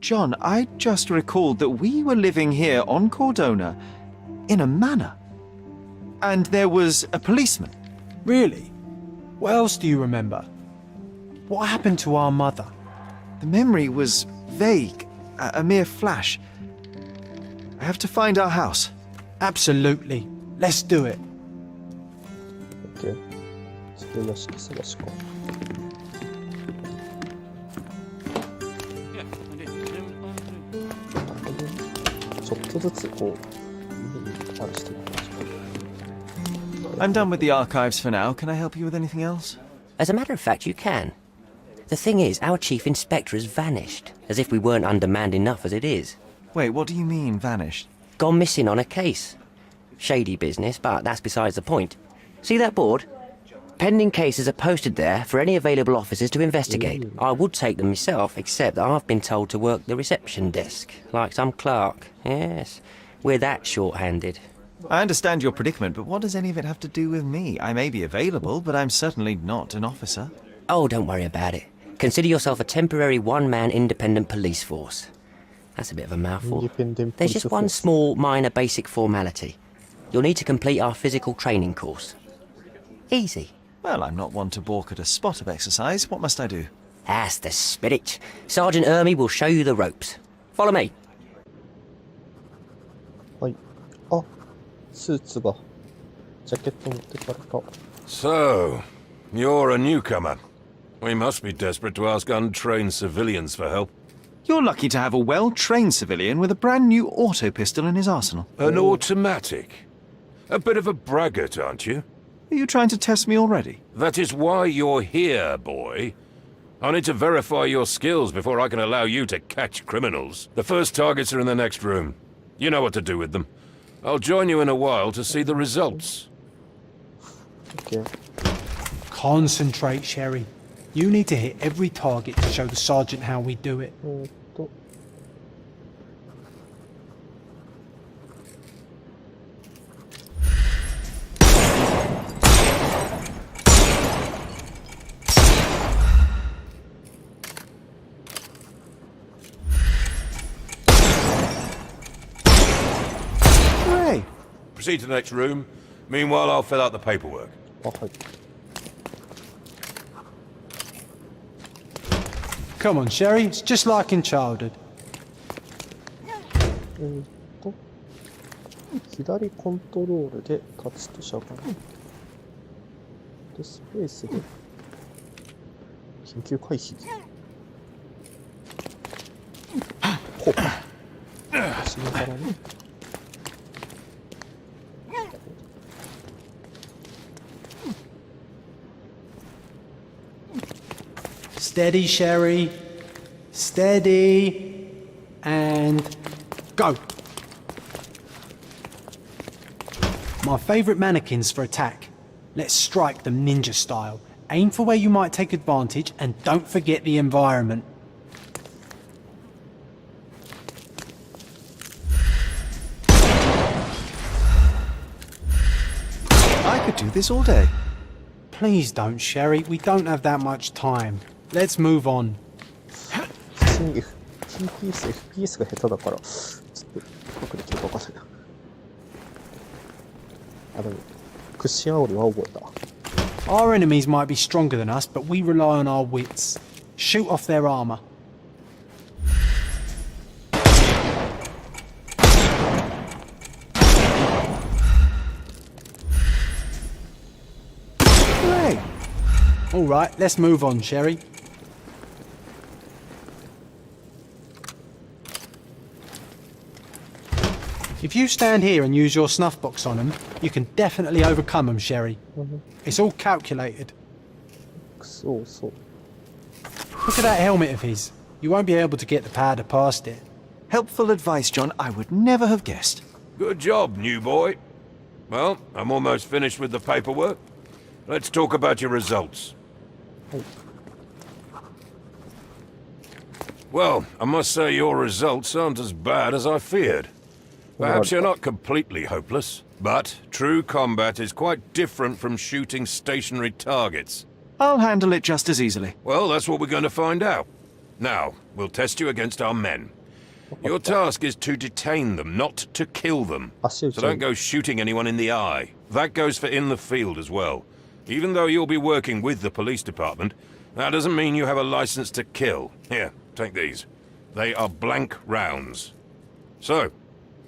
John, I just recalled that we were living here on Cordona in a manor. And there was a policeman. Really? What else do you remember? What happened to our mother? The memory was vague, a mere flash. I have to find our house. Absolutely. Let's do it. OK。それらしき探しか。ちょっとずつこう、あれしてる感じか。I'm done with the archives for now. Can I help you with anything else? As a matter of fact, you can. The thing is, our chief inspector has vanished, as if we weren't undermanned enough as it is. Wait, what do you mean, vanished? Gone missing on a case. Shady business, but that's besides the point. See that board? Pending cases are posted there for any available officers to investigate. I would take them myself, except that I've been told to work the reception desk, like some clerk. Yes, we're that short-handed. I understand your predicament, but what does any of it have to do with me? I may be available, but I'm certainly not an officer. Oh, don't worry about it. Consider yourself a temporary one-man independent police force. That's a bit of a mouthful. There's just one small, minor, basic formality. You'll need to complete our physical training course. Easy. Well, I'm not one to balk at a spot of exercise. What must I do? That's the spirit. Sergeant Ermy will show you the ropes. Follow me. はい。あ、スーツが。ジャケット持ってかれた。So, you're a newcomer. We must be desperate to ask untrained civilians for help. You're lucky to have a well-trained civilian with a brand new auto pistol in his arsenal. An automatic? A bit of a braggart, aren't you? Are you trying to test me already? That is why you're here, boy. I need to verify your skills before I can allow you to catch criminals. The first targets are in the next room. You know what to do with them. I'll join you in a while to see the results. Okay. Concentrate, Sherry. You need to hit every target to show the sergeant how we do it. Hooray! Proceed to the next room. Meanwhile, I'll fill out the paperwork. Come on, Sherry. It's just like in childhood. 左コントロールで立つとしゃがむ。で、スペースで緊急回避。ほっ。足のからね。Steady, Sherry. Steady. And go. My favourite mannequins for attack. Let's strike them ninja style. Aim for where you might take advantage and don't forget the environment. I could do this all day. Please don't, Sherry. We don't have that much time. Let's move on. 普通に FPS が下手だから、ちょっとうまくできるか分かんないな。あ、でも、屈伸煽りは覚えた。Our enemies might be stronger than us, but we rely on our wits. Shoot off their armour. Hooray! All right, let's move on, Sherry. If you stand here and use your snuff box on them, you can definitely overcome them, Sherry. It's all calculated. So. Look at that helmet of his. You won't be able to get the powder past it. Helpful advice, John. I would never have guessed. Good job, new boy. Well, I'm almost finished with the paperwork. Let's talk about your results. Well, I must say your results aren't as bad as I feared. Perhaps you're not completely hopeless, but true combat is quite different from shooting stationary targets. I'll handle it just as easily. Well, that's what we're going to find out. Now, we'll test you against our men. Your task is to detain them, not to kill them. So don't go shooting anyone in the eye. That goes for in the field as well. Even though you'll be working with the police department, that doesn't mean you have a license to kill. Here, Take these. They are blank rounds. So,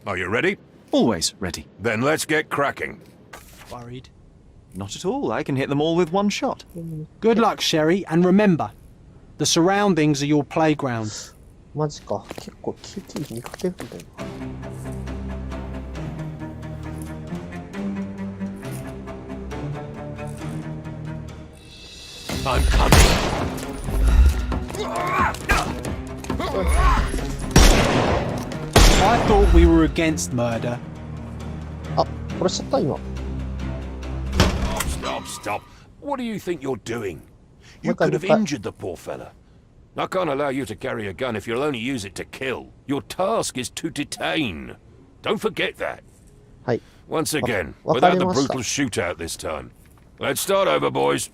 are you ready? Always ready. Then let's get cracking. Worried? Not at all. I can hit them all with one shot. Good luck, Sherry, and remember, the surroundings are your playground. マジか。結構キティ見かけるんだよな。I'm coming. I thought we were against murder. あ、殺しちゃった今。Stop. What do you think you're doing? You could have injured the poor fella. I can't allow you to carry a gun if you'll only use it to kill. Your task is to detain. Don't forget that. はい。 Once again, わか without り the ました。 brutal shootout this time. Let's start over, boys.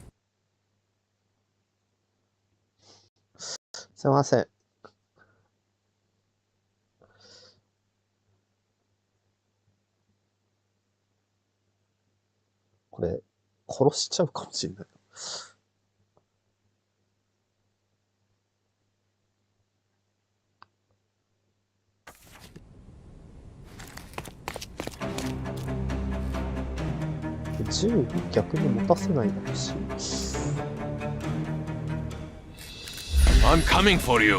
すいません。これ、殺しちゃうかもしれない。銃逆に持たせないでほしい。I'm coming for you.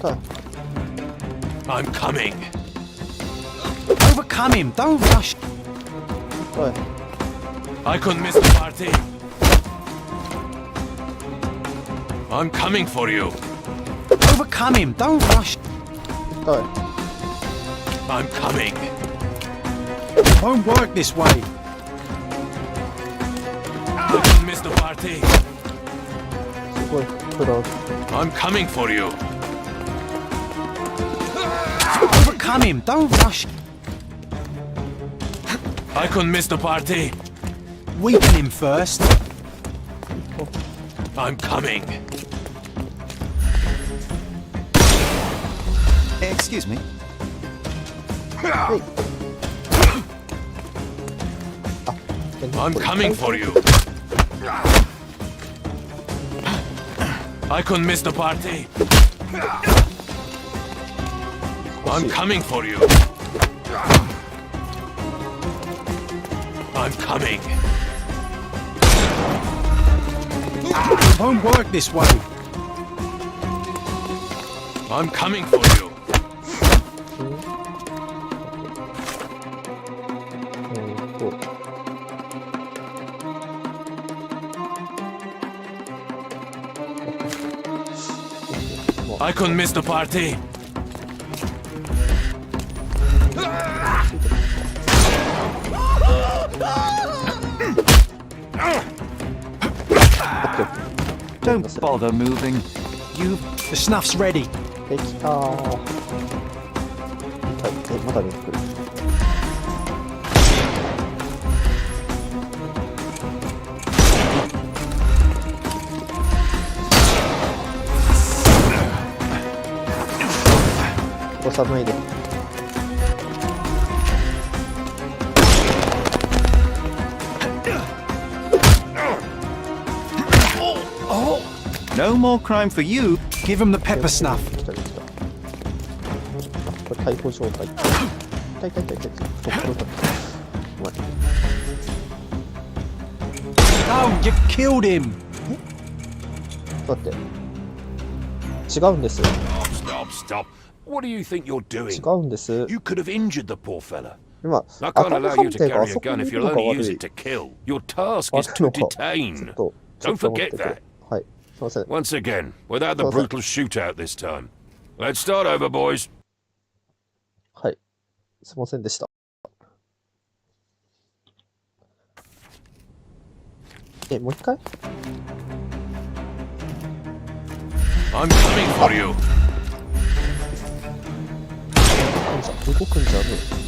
あ、 I'm coming. Overcome him, don't rush. はい。 I couldn't miss the party. I'm coming for you. Overcome him, don't rush. はい。 I'm coming. Won't work this way. I couldn't miss the party. すごいプラウ I'm coming for you. Overcome him, don't rush. I couldn't miss the party. Weaken him first. I'm coming. Excuse me. I'm coming for you. I couldn't miss the party. I'm coming for you. I'm coming. Won't work this way. I'm coming for you. I couldn't miss the party. Don't bother moving. The snuff's ready. できたー。はい、まだ出てくる。殺さないで。No more crime for you. Give him the pepper snuff. 来た来た。これ逮捕状態。痛い痛い痛い痛い。うまい。Oh, you killed him. だって違うんです。 Stop. What do you think you're doing? 違うんです。 You could have injured the poor fella. 今、 I 頭 can't 判 allow you to 定が carry あ a そこ gun に if いる you'll のが only 悪 use い。 it to kill. Your task 悪 is い to のか。ちょ detain. っと Don't forget that. はい。すいません。 Once again, without the brutal shootout this time. Let's start over, boys. はい。すいませんでした。もう一回 I'm coming for you. 動くんじゃねえ。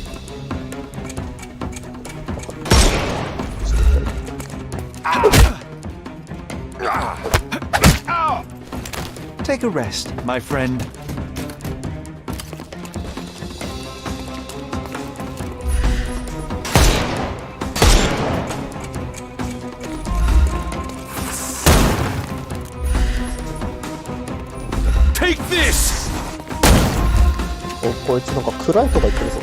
Take a rest, my friend. Take this! お、こいつなんか暗いとか言ってるぞ。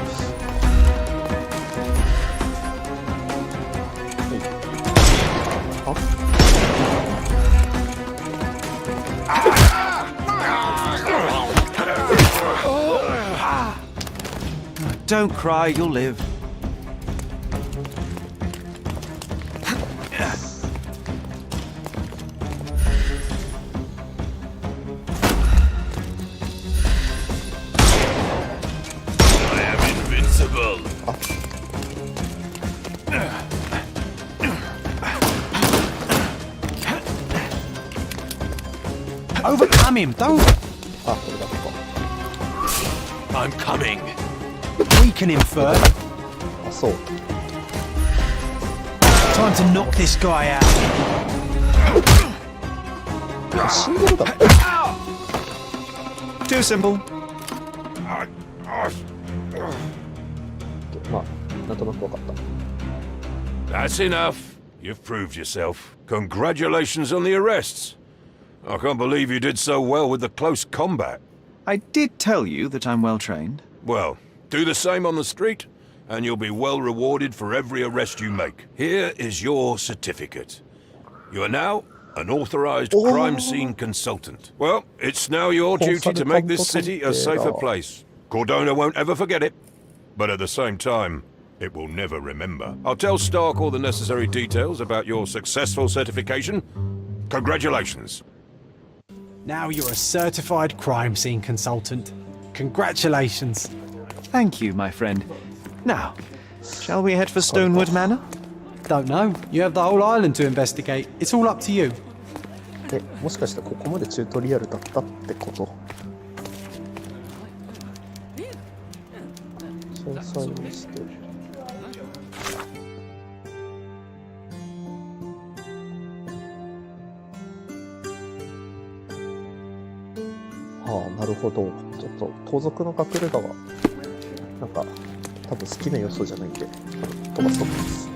Don't cry, you'll live. I am invincible. Overcome him, don't. I'm coming. Weaken him first. あ、そう。Time to knock this guy out. 死んでるだろ。Too simple. まあ、なんとなくわかった。That's enough. You've proved yourself. Congratulations on the arrests. I can't believe you did so well with the close combat. I did tell you that I'm well trained. Well, do the same on the street, and you'll be well rewarded for every arrest you make. Here is your certificate. You are now an authorized crime scene consultant. Well, it's now your duty to make this city a safer place. Cordona won't ever forget it, but at the same time, it will never remember. I'll tell Stark all the necessary details about your successful certification. Congratulations. Now you're a certified crime scene consultant. Congratulations. Thank you, my friend. Now, shall we head for Stonewood Manor? Don't know. You have the whole island to investigate. It's all up to you. え、もしかしてここまでチュートリアルだったってこと？詳細にして。ああ、なるほど。ちょっと盗賊の隠れ家はなんか多分好きな要素じゃないんで飛ばすと思います。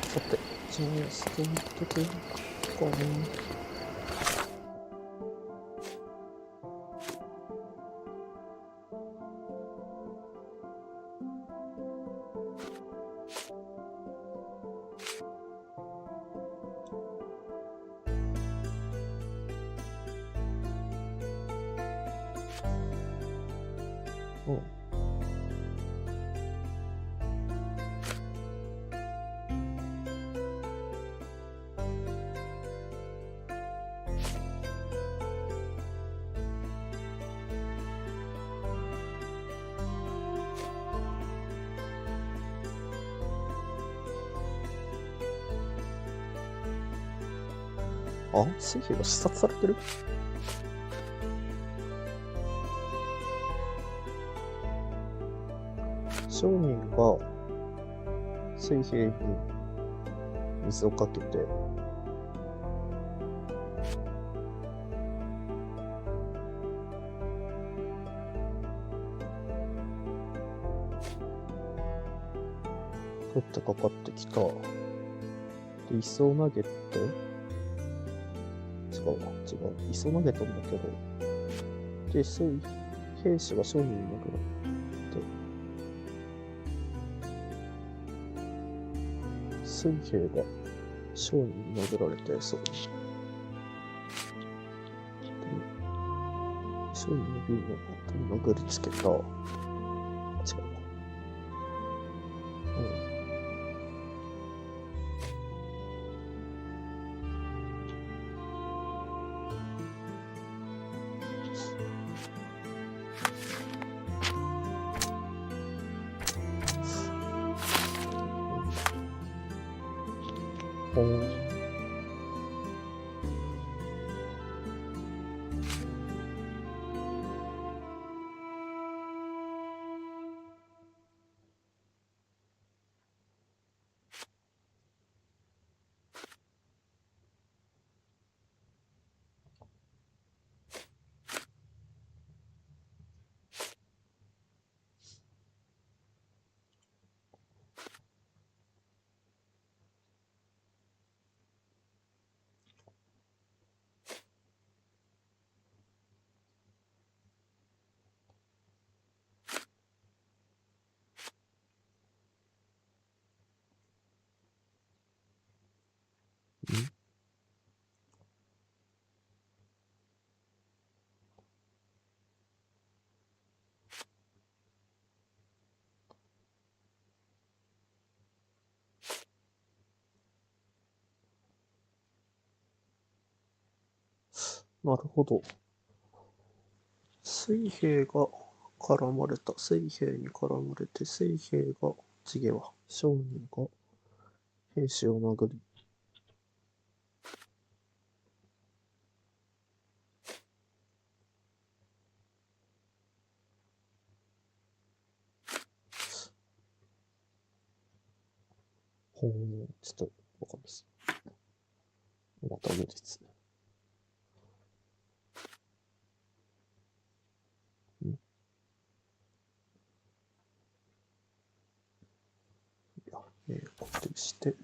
さて、じゃあステートでこうね。あ、水兵が視察されてる？商人が水兵に水をかけて取ってかかってきた。で、磯を投げて違う、磯投げたんだけど、で、兵士が商人になくなって、水兵が商人に殴られて、そう。で、商人のビルの後に殴りつけた。違うわ。なるほど。水兵が絡まれた。水兵に絡まれて、水兵が、次は、商人が兵士を殴り、ちょっとわかんないです。また無理ですね。固定して、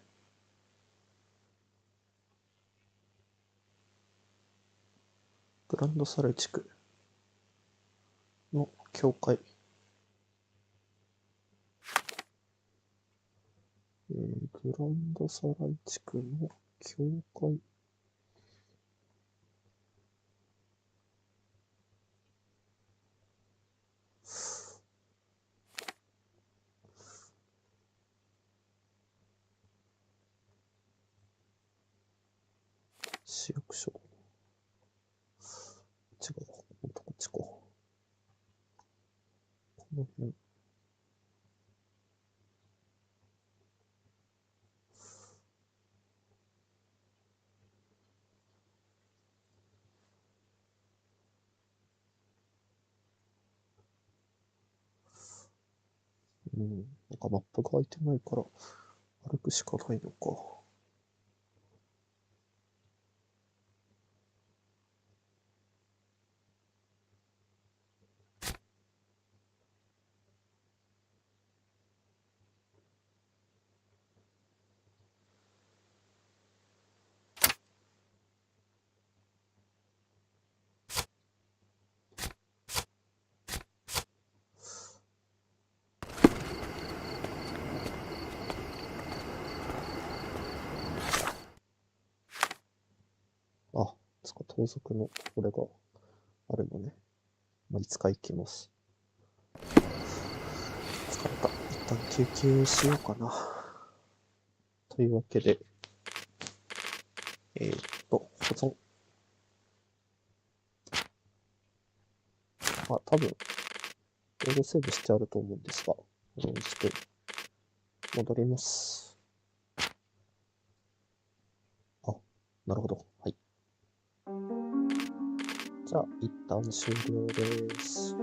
グランドサライ地区の教会。グランドサライ地区の教会。市役所。違う。こっちか。この辺。なんかマップが開いてないから歩くしかないのか。盗賊のこれがあるのね。いつか行きます。疲れた。一旦休憩しようかな。というわけで、保存。多分、ロードセーブしてあると思うんですが、保存して、戻ります。なるほど。はい。じゃあ、一旦終了です。